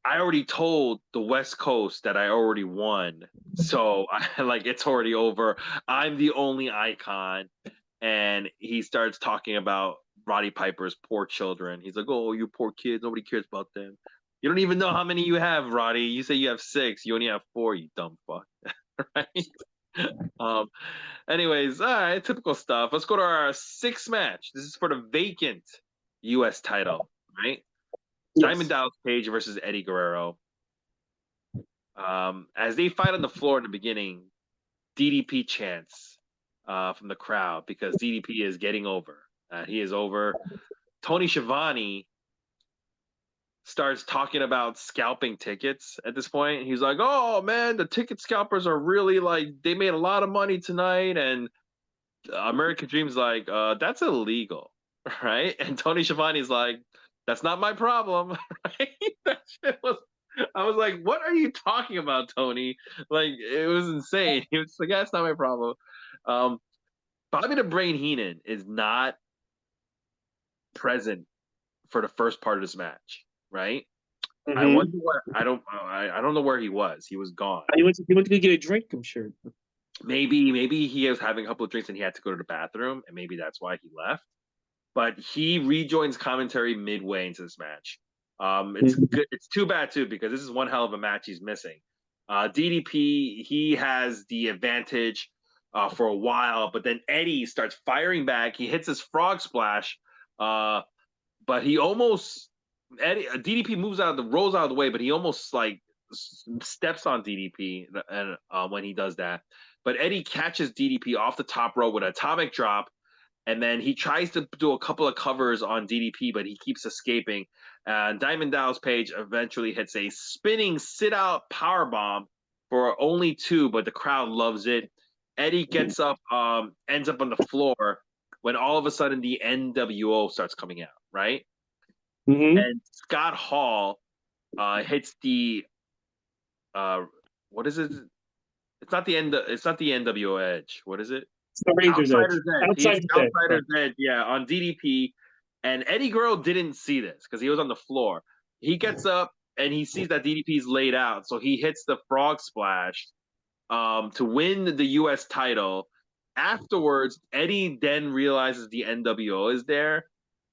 I already told the West Coast that I already won. So I like it's already over. I'm the only icon. And he starts talking about Roddy Piper's poor children. He's like, "Oh, you poor kids. Nobody cares about them. You don't even know how many you have, Roddy. You say you have 6. You only have 4, you dumb fuck." Right? Um, anyways, all right, typical stuff. Let's go to our 6th match. This is for the vacant US title, right? Diamond Yes. Dallas Page versus Eddie Guerrero. As they fight on the floor in the beginning, DDP chants from the crowd because DDP is getting over. He is over. Tony Schiavone starts talking about scalping tickets at this point. He's like, "Oh man, the ticket scalpers are really like they made a lot of money tonight," and American Dream's like, "That's illegal." Right? And Tony Schiavone's like, "That's not my problem." Right? That shit was I was like, "What are you talking about, Tony?" Like, it was insane. He was like, "That's not my problem." Um, Bobby the Brain Heenan is not present for the first part of this match, right? I Mm-hmm. wonder where I don't know where he was. He was gone. He went to go get a drink, I'm sure. Maybe he was having a couple of drinks and he had to go to the bathroom, and maybe that's why he left. But he rejoins commentary midway into this match. It's Mhm. good. It's too bad too because this is one hell of a match he's missing. DDP, he has the advantage for a while, but then Eddie starts firing back. He hits his frog splash, uh, but he almost Eddie DDP rolls out of the way, but he almost like steps on DDP and when he does that. But Eddie catches DDP off the top rope with an atomic drop, and then he tries to do a couple of covers on DDP, but he keeps escaping. Diamond Dallas Page eventually hits a spinning sit-out power bomb for only 2, but the crowd loves it. Eddie gets up, ends up on the floor when all of a sudden the NWO starts coming out, right? Mhm. And Scott Hall hits the what is it? It's not the end. It's not the NWO Edge. What is it? It's the Razor's Edge. Outsider's Edge. He hits Outside the the Edge. Right. Outsider's Edge, yeah, on DDP. And Eddie Guerrero didn't see this because he was on the floor. He gets up and he sees that DDP's laid out. So he hits the frog splash to win the US title. Afterwards, Eddie then realizes the NWO is there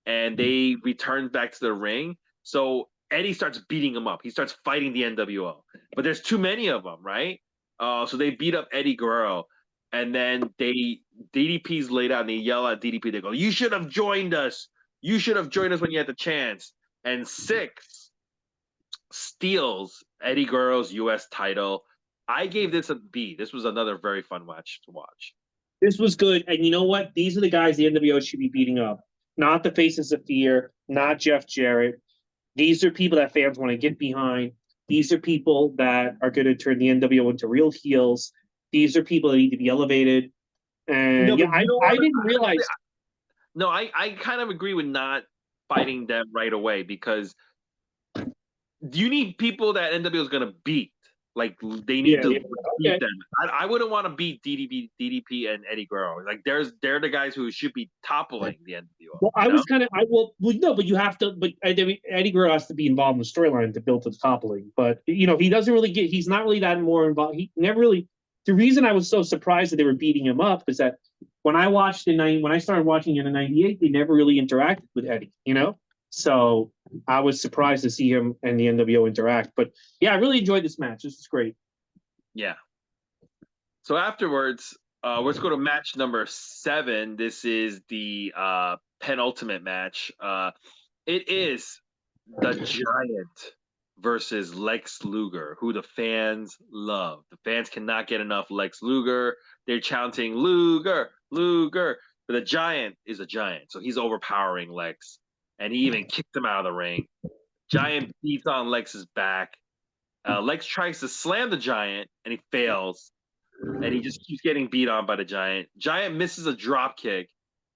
and they return back to the ring. So Eddie starts beating him up. He starts fighting the NWO. But there's too many of them, right? So they beat up Eddie Guerrero. And then DDP's laid out and they yell at DDP. They go, "You should have joined us. You should have joined us when you had the chance." And steals Eddie Guerrero's U.S. title. I gave this a B. This was another very fun match to watch. This was good. And you know what? These are the guys the NWO should be beating up. Not the Faces of Fear, not Jeff Jarrett. These are people that fans want to get behind. These are people that are going to turn the NWO into real heels. These are people that need to be elevated. And No, yeah, but you know I what? didn't realize. No, I kind of agree with not fighting them right away because you need people that NWO is going to beat. Like they need to beat them. I wouldn't want to beat DDP and Eddie Guerrero. Like they're the guys who should be toppling the NWO. Well, I was kind of no, but you have to. But Eddie Guerrero has to be involved in the storyline to build the toppling. But he doesn't really get. He's not really that more involved. He never really. The reason I was so surprised that they were beating him up is that when I started watching in '98, they never really interacted with Eddie. So I was surprised to see him and the NWO interact. But yeah, I really enjoyed this match. This was great. Yeah. So afterwards, let's go to match number 7. This is the penultimate match. It is the Giant versus Lex Luger, who the fans love. The fans cannot get enough Lex Luger. They're chanting Luger, Luger. But the Giant is a Giant, so he's overpowering Lex. And he even kicked him out of the ring. Giant beats on Lex's back. Lex tries to slam the Giant, and he fails. And he just keeps getting beat on by the Giant. Giant misses a drop kick,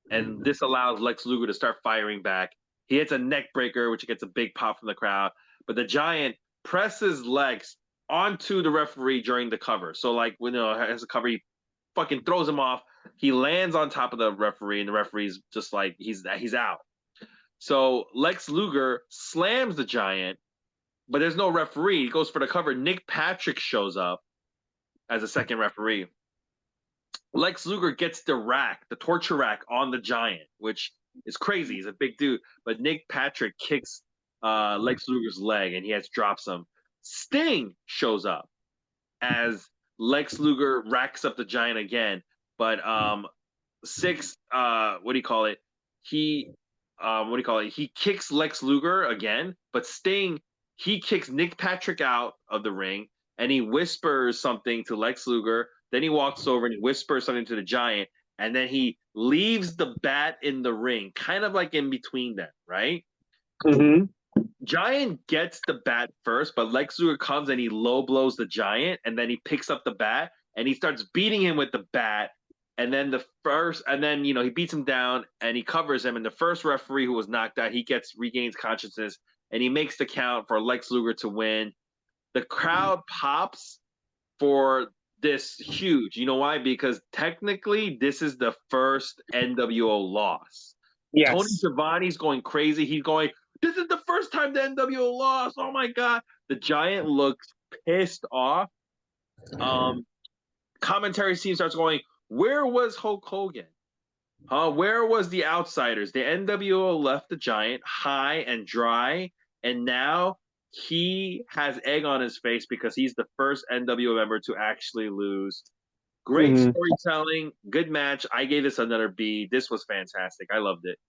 and this allows Lex Luger to start firing back. He hits a neck breaker, which gets a big pop from the crowd. But the Giant presses Lex onto the referee during the cover. So, like, when has a cover, he fucking throws him off. He lands on top of the referee, and the referee's just like, he's out. So Lex Luger slams the Giant, but there's no referee. He goes for the cover. Nick Patrick shows up as a second referee. Lex Luger gets the torture rack on the Giant, which is crazy. He's a big dude. But Nick Patrick kicks Lex Luger's leg, and he drops him. Sting shows up as Lex Luger racks up the Giant again. But he kicks Lex Luger again, but Sting, he kicks Nick Patrick out of the ring, and he whispers something to Lex Luger. Then he walks over and he whispers something to the Giant, and then he leaves the bat in the ring, kind of like in between them, right? Mm-hmm. Giant gets the bat first, but Lex Luger comes and he low blows the Giant, and then he picks up the bat and he starts beating him with the bat. And then he beats him down and he covers him. And the first referee who was knocked out, he regains consciousness, and he makes the count for Lex Luger to win. The crowd pops for this huge. You know why? Because technically this is the first NWO loss. Yes. Tony Schiavone's going crazy. He's going, this is the first time the NWO lost. Oh my God. The Giant looks pissed off. Commentary team starts going, where was Hulk Hogan? Where was the Outsiders? The NWO left the Giant high and dry, and now he has egg on his face because he's the first NWO member to actually lose. Great storytelling, good match. I gave this another B. This was fantastic. I loved it.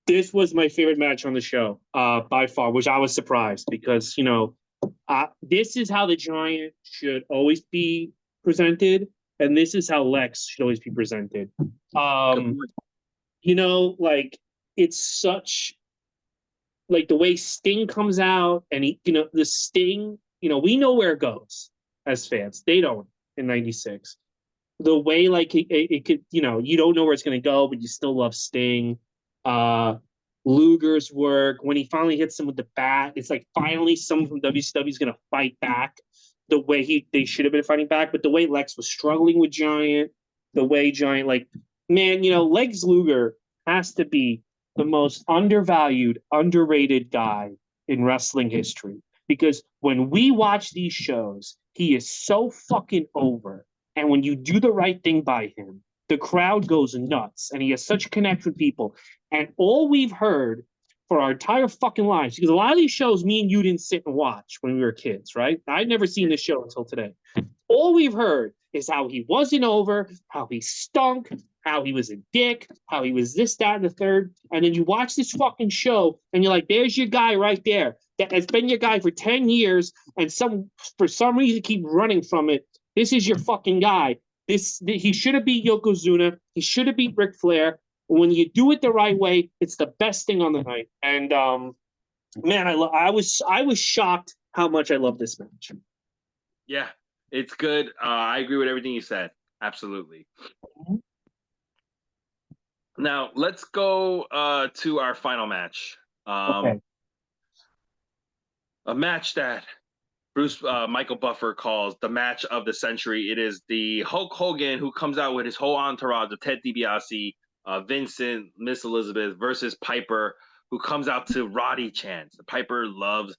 This was my favorite match on the show, by far, which I was surprised because, this is how the Giant should always be presented. And this is how Lex should always be presented. It's such, like, the way Sting comes out and the Sting, we know where it goes as fans. They don't in '96. The way, like, it could, you don't know where it's going to go, but you still love Sting. Luger's work, when he finally hits him with the bat, it's like finally someone from WCW is going to fight back. The way they should have been fighting back, but the way Lex was struggling with Giant, the way Giant, Lex Luger has to be the most undervalued, underrated guy in wrestling history. Because when we watch these shows, he is so fucking over. And when you do the right thing by him, the crowd goes nuts. And he has such a connection with people. And all we've heard for our entire fucking lives, because a lot of these shows me and you didn't sit and watch when we were kids, right? I'd never seen this show until today. All we've heard is how he wasn't over, how he stunk, how he was a dick, how he was this, that, and the third. And then you watch this fucking show and you're like, there's your guy right there. that has been your guy for 10 years and for some reason keep running from it. This is your fucking guy. He should have beat Yokozuna. He should have beat Ric Flair. When you do it the right way, it's the best thing on the night. And man, I was shocked how much I love this match. Yeah, it's good. I agree with everything you said. Absolutely. Now let's go to our final match. Okay. A match that Michael Buffer calls the match of the century. It is the Hulk Hogan who comes out with his whole entourage of Ted DiBiase, Vincent, Miss Elizabeth versus Piper, who comes out to Roddy chants. Piper loves.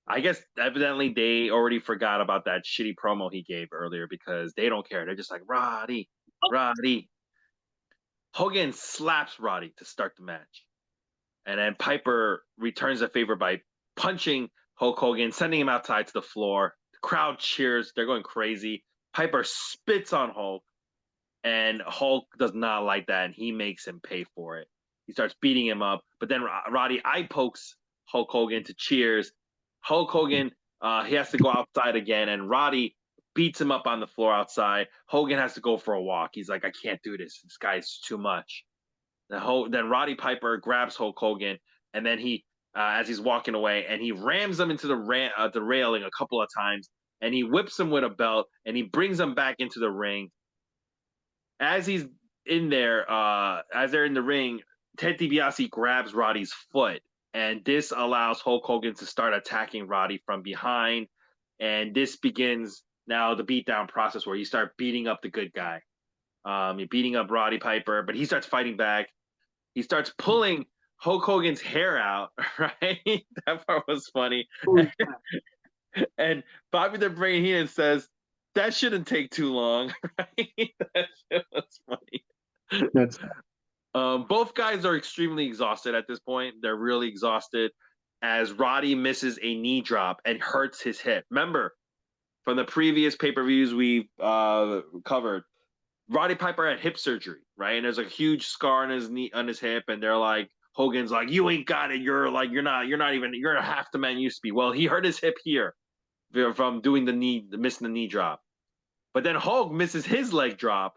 I guess evidently they already forgot about that shitty promo he gave earlier because they don't care. They're just like Roddy, Roddy. Hogan slaps Roddy to start the match, and then Piper returns the favor by punching Hulk Hogan, sending him outside to the floor. The crowd cheers. They're going crazy. Piper spits on Hulk, and Hulk does not like that, and he makes him pay for it. He starts beating him up, but then Roddy eye pokes Hulk Hogan to cheers. Hulk Hogan, he has to go outside again, and Roddy beats him up on the floor outside. Hogan has to go for a walk. He's like, I can't do this. This guy's too much. Then Roddy Piper grabs Hulk Hogan, and then he, as he's walking away, and he rams him into the railing a couple of times, and he whips him with a belt, and he brings him back into the ring. As he's in there, as they're in the ring, Ted DiBiase grabs Roddy's foot, and this allows Hulk Hogan to start attacking Roddy from behind, and this begins now the beatdown process where you start beating up the good guy. You're beating up Roddy Piper, but he starts fighting back. He starts pulling Hulk Hogan's hair out, right? That part was funny. And Bobby the Brain Heenan says, that shouldn't take too long, right? That shit was funny. That's both guys are extremely exhausted at this point. They're really exhausted as Roddy misses a knee drop and hurts his hip. Remember, from the previous pay-per-views we've covered, Roddy Piper had hip surgery, right? And there's a huge scar on his knee, on his hip, and they're like, Hogan's like, you ain't got it. You're half the man you used to be. Well, he hurt his hip here from doing missing the knee drop. But then Hulk misses his leg drop,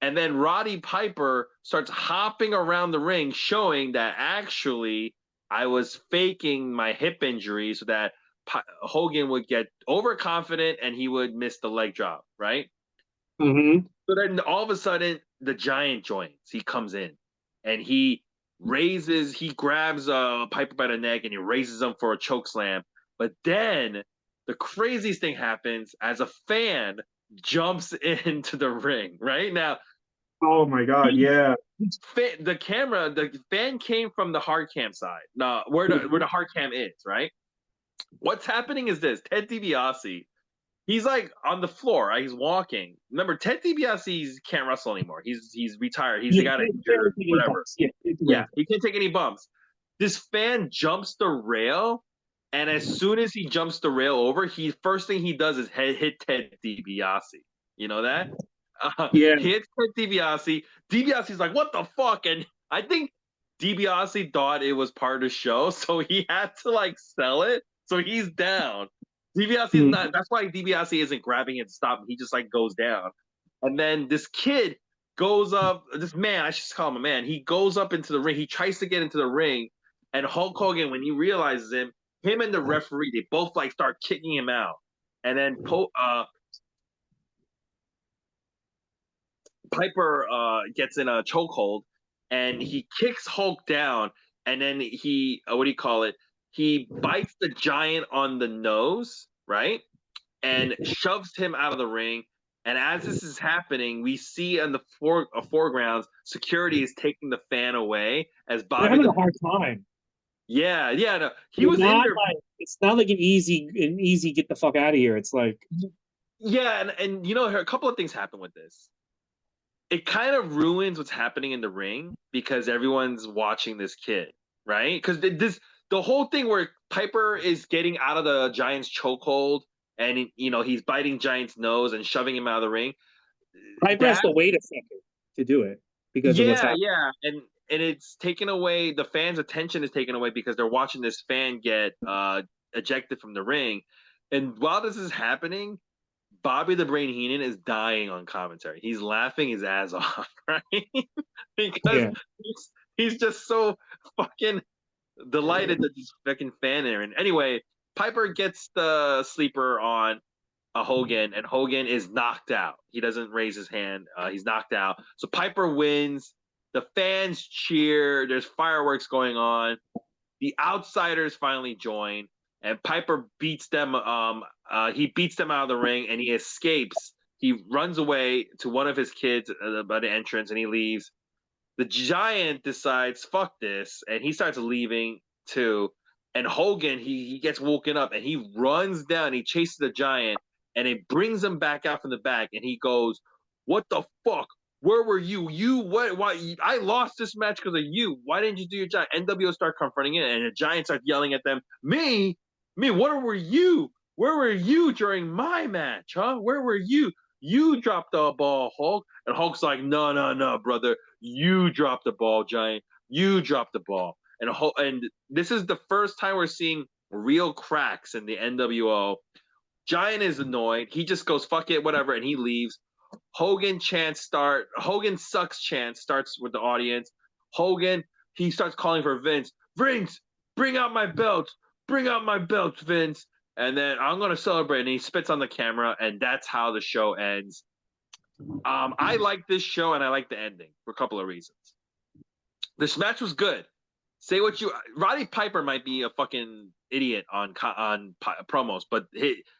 and then Roddy Piper starts hopping around the ring, showing that actually I was faking my hip injury so that Hogan would get overconfident and he would miss the leg drop, right? Mm-hmm. So then all of a sudden, the Giant joins. He comes in and he grabs Piper by the neck and he raises him for a choke slam. But then the craziest thing happens as a fan jumps into the ring, right? Now, oh my God, yeah. The fan came from the hard cam side, where the hard cam is, right? What's happening is this: Ted DiBiase, he's like on the floor, right? He's walking. Remember, Ted DiBiase can't wrestle anymore. He's retired. He's got injured, whatever. Yeah, he can't take any bumps. This fan jumps the rail, and as soon as he jumps the rail over, first thing he does is hit Ted DiBiase. You know that? Yeah. He hits Ted DiBiase. DiBiase's like, what the fuck? And I think DiBiase thought it was part of the show, so he had to like sell it. So he's down. DiBiase is not. That's why DiBiase isn't grabbing it to stop him. He just like goes down. And then this kid goes up. This man, I should call him a man. He goes up into the ring. He tries to get into the ring, and Hulk Hogan, when he realizes him and the referee, they both like start kicking him out. And then Piper gets in a chokehold, and he kicks Hulk down, and then he he bites the Giant on the nose, right, and shoves him out of the ring. And as this is happening, we see in the foregrounds, security is taking the fan away as Bobby. They're having a hard time. Yeah. No, he was in there. It's not like an easy get the fuck out of here. It's like, yeah, and you know, a couple of things happen with this. It kind of ruins what's happening in the ring because everyone's watching this kid, right? Because the whole thing where Piper is getting out of the Giant's chokehold and he's biting Giant's nose and shoving him out of the ring. Piper has to wait a second to do it because of what's happening. Yeah, and it's taken away. The fans' attention is taken away because they're watching this fan get ejected from the ring. And while this is happening, Bobby the Brain Heenan is dying on commentary. He's laughing his ass off, right? Because Yeah. he's just so fucking delighted that this fucking fan there. And anyway, Piper gets the sleeper on a Hogan, and Hogan is knocked out. He doesn't raise his hand. He's knocked out. So Piper wins. The fans cheer. There's fireworks going on. The outsiders finally join, and Piper beats them. He beats them out of the ring, and he escapes. He runs away to one of his kids by the entrance, and he leaves. The Giant decides, fuck this, and he starts leaving too. And Hogan, he gets woken up, and he runs down. He chases the Giant, and it brings him back out from the back, and he goes, "What the fuck? Where were you? You what? Why? I lost this match because of you. Why didn't you do your job?" NWO start confronting it, and the Giant starts yelling at them, "Me? Where were you? Where were you during my match? Huh? Where were you? You dropped the ball, Hulk." And Hulk's like, "No, no, no, brother. You dropped the ball, Giant. You dropped the ball." And this is the first time we're seeing real cracks in the NWO. Giant is annoyed. He just goes, "Fuck it, whatever," and he leaves. Hogan sucks chance starts with the audience. Hogan, he starts calling for Vince. "Vince, bring out my belts. Bring out my belts, Vince." And then "I'm going to celebrate." And he spits on the camera, and that's how the show ends. I like this show, and I like the ending for a couple of reasons. This match was good. Say what you... Roddy Piper might be a fucking idiot on promos, but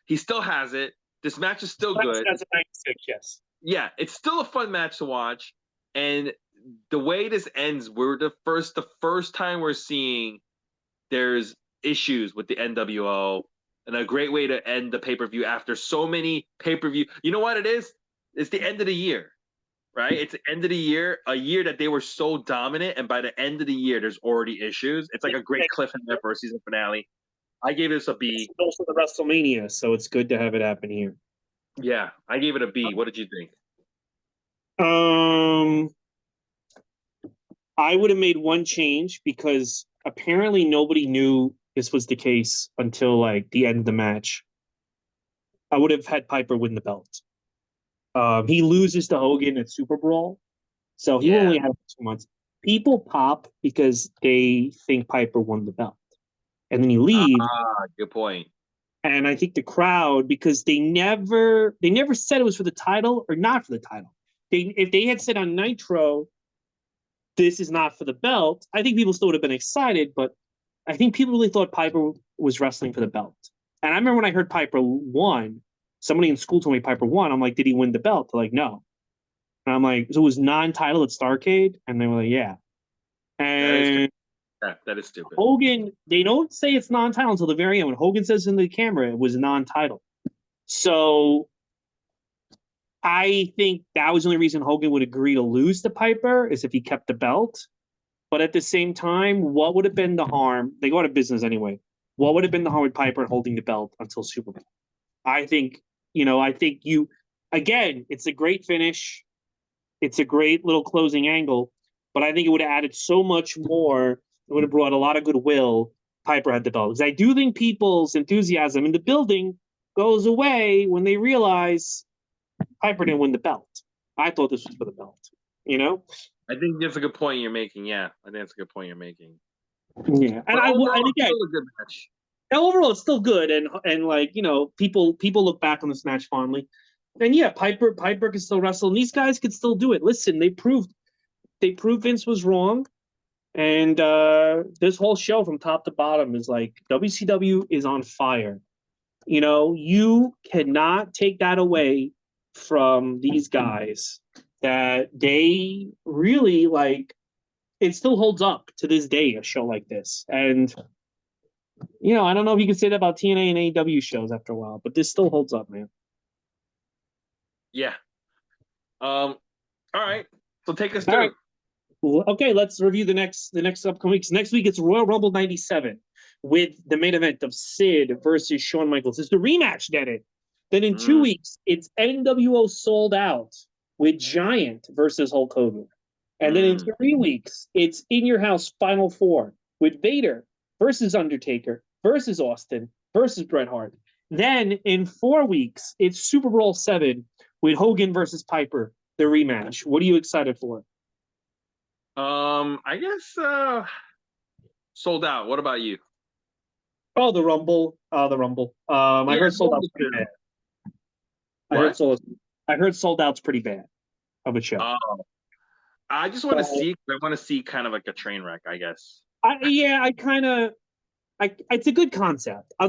he still has it. This match is still good. That's a 96, yes. Yeah, it's still a fun match to watch. And the way this ends, we're the first time we're seeing there's issues with the NWO, and a great way to end the pay-per-view after so many pay-per-view. You know what it is? It's the end of the year, right? It's the end of the year, a year that they were so dominant, and by the end of the year, there's already issues. It's like a great cliffhanger for a season finale. I gave this a B. It's also the WrestleMania, so it's good to have it happen here. Yeah, I gave it a B. What did you think? I would have made one change because apparently nobody knew this was the case until like the end of the match. I would have had Piper win the belt. He loses to Hogan at Super Brawl, so he only had 2 months. People pop because they think Piper won the belt, and then he leaves. Good point. And I think the crowd, because they never said it was for the title or not for the title. If they had said on Nitro, this is not for the belt, I think people still would have been excited, but I think people really thought Piper was wrestling for the belt. And I remember when I heard Piper won, somebody in school told me Piper won. I'm like, did he win the belt? They're like, no. And I'm like, so it was non-title at Starrcade? And they were like, yeah. And that is stupid. Hogan, they don't say it's non-title until the very end. When Hogan says in the camera, it was non-title. So I think that was the only reason Hogan would agree to lose to Piper is if he kept the belt. But at the same time, what would have been the harm? They go out of business anyway. What would have been the harm with Piper holding the belt until Super Bowl? I think again, it's a great finish. It's a great little closing angle, but I think it would have added so much more. It would have brought a lot of goodwill. Piper had the belt. Because I do think people's enthusiasm in the building goes away when they realize Piper didn't win the belt. I thought this was for the belt, I think that's a good point you're making. Yeah, I think that's a good point you're making. Yeah, and again, still a good match. Overall, it's still good, and like people look back on this match fondly, and yeah, Piper can still wrestle, and these guys can still do it. Listen, they proved Vince was wrong, and this whole show from top to bottom is like WCW is on fire. You cannot take that away from these guys. That they really like. It still holds up to this day, a show like this, and. I don't know if you can say that about TNA and AEW shows after a while, but this still holds up, man. Yeah. All right. So take us through. Right. Okay, let's review the next upcoming weeks. Next week it's Royal Rumble 97 with the main event of Sid versus Shawn Michaels. It's the rematch, get it. Then in 2 weeks, it's NWO Sold Out with Giant versus Hulk Hogan. And then in 3 weeks, it's In Your House Final Four with Vader versus Undertaker versus Austin versus Bret Hart. Then in 4 weeks, it's Super Bowl 7 with Hogan versus Piper, the rematch. What are you excited for? I guess sold out. What about you? Oh, the Rumble. The Rumble. I Yeah, heard sold out's Rumble pretty too. bad. What? I heard sold out's pretty bad of a show. I just want to So see. I want to see kind of like a train wreck, I guess. I kind of it's a good concept. I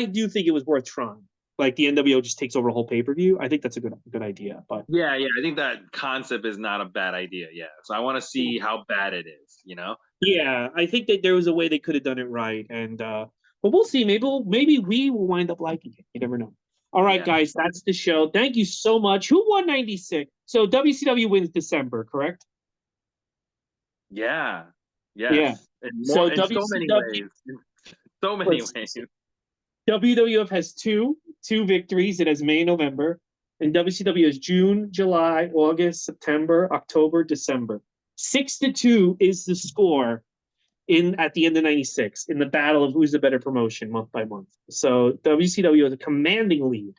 do think it was worth trying. Like the NWO just takes over a whole pay per view. I think that's a good idea. But Yeah, yeah. I think that concept is not a bad idea. Yeah. So I want to see how bad it is. You know. yeah, I think that there was a way they could have done it right, and but we'll see. Maybe we will wind up liking it. You never know. All right, Yeah. guys, that's the show. Thank you so much. Who won '96? So WCW wins December, correct? Yeah. Yeah. Yes. And more So in so many WCW ways. In so many ways. WWF has two victories. It has May and November, and WCW has June, July, August, September, October, December. 6-2 is the score in at the end of '96 in the battle of who's the better promotion month by month. So WCW has a commanding lead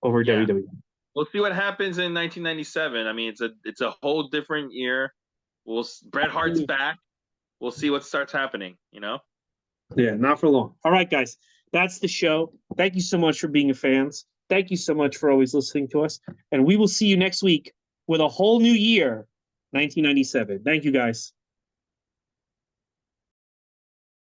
over Yeah. WWE. We'll see what happens in 1997. I mean, it's a whole different year. Bret Hart's back. We'll see what starts happening. You know. Yeah, not for long. All right, guys, that's the show. Thank you so much for being fans. Thank you so much for always listening to us, and we will see you next week with a whole new year, 1997. Thank you, guys.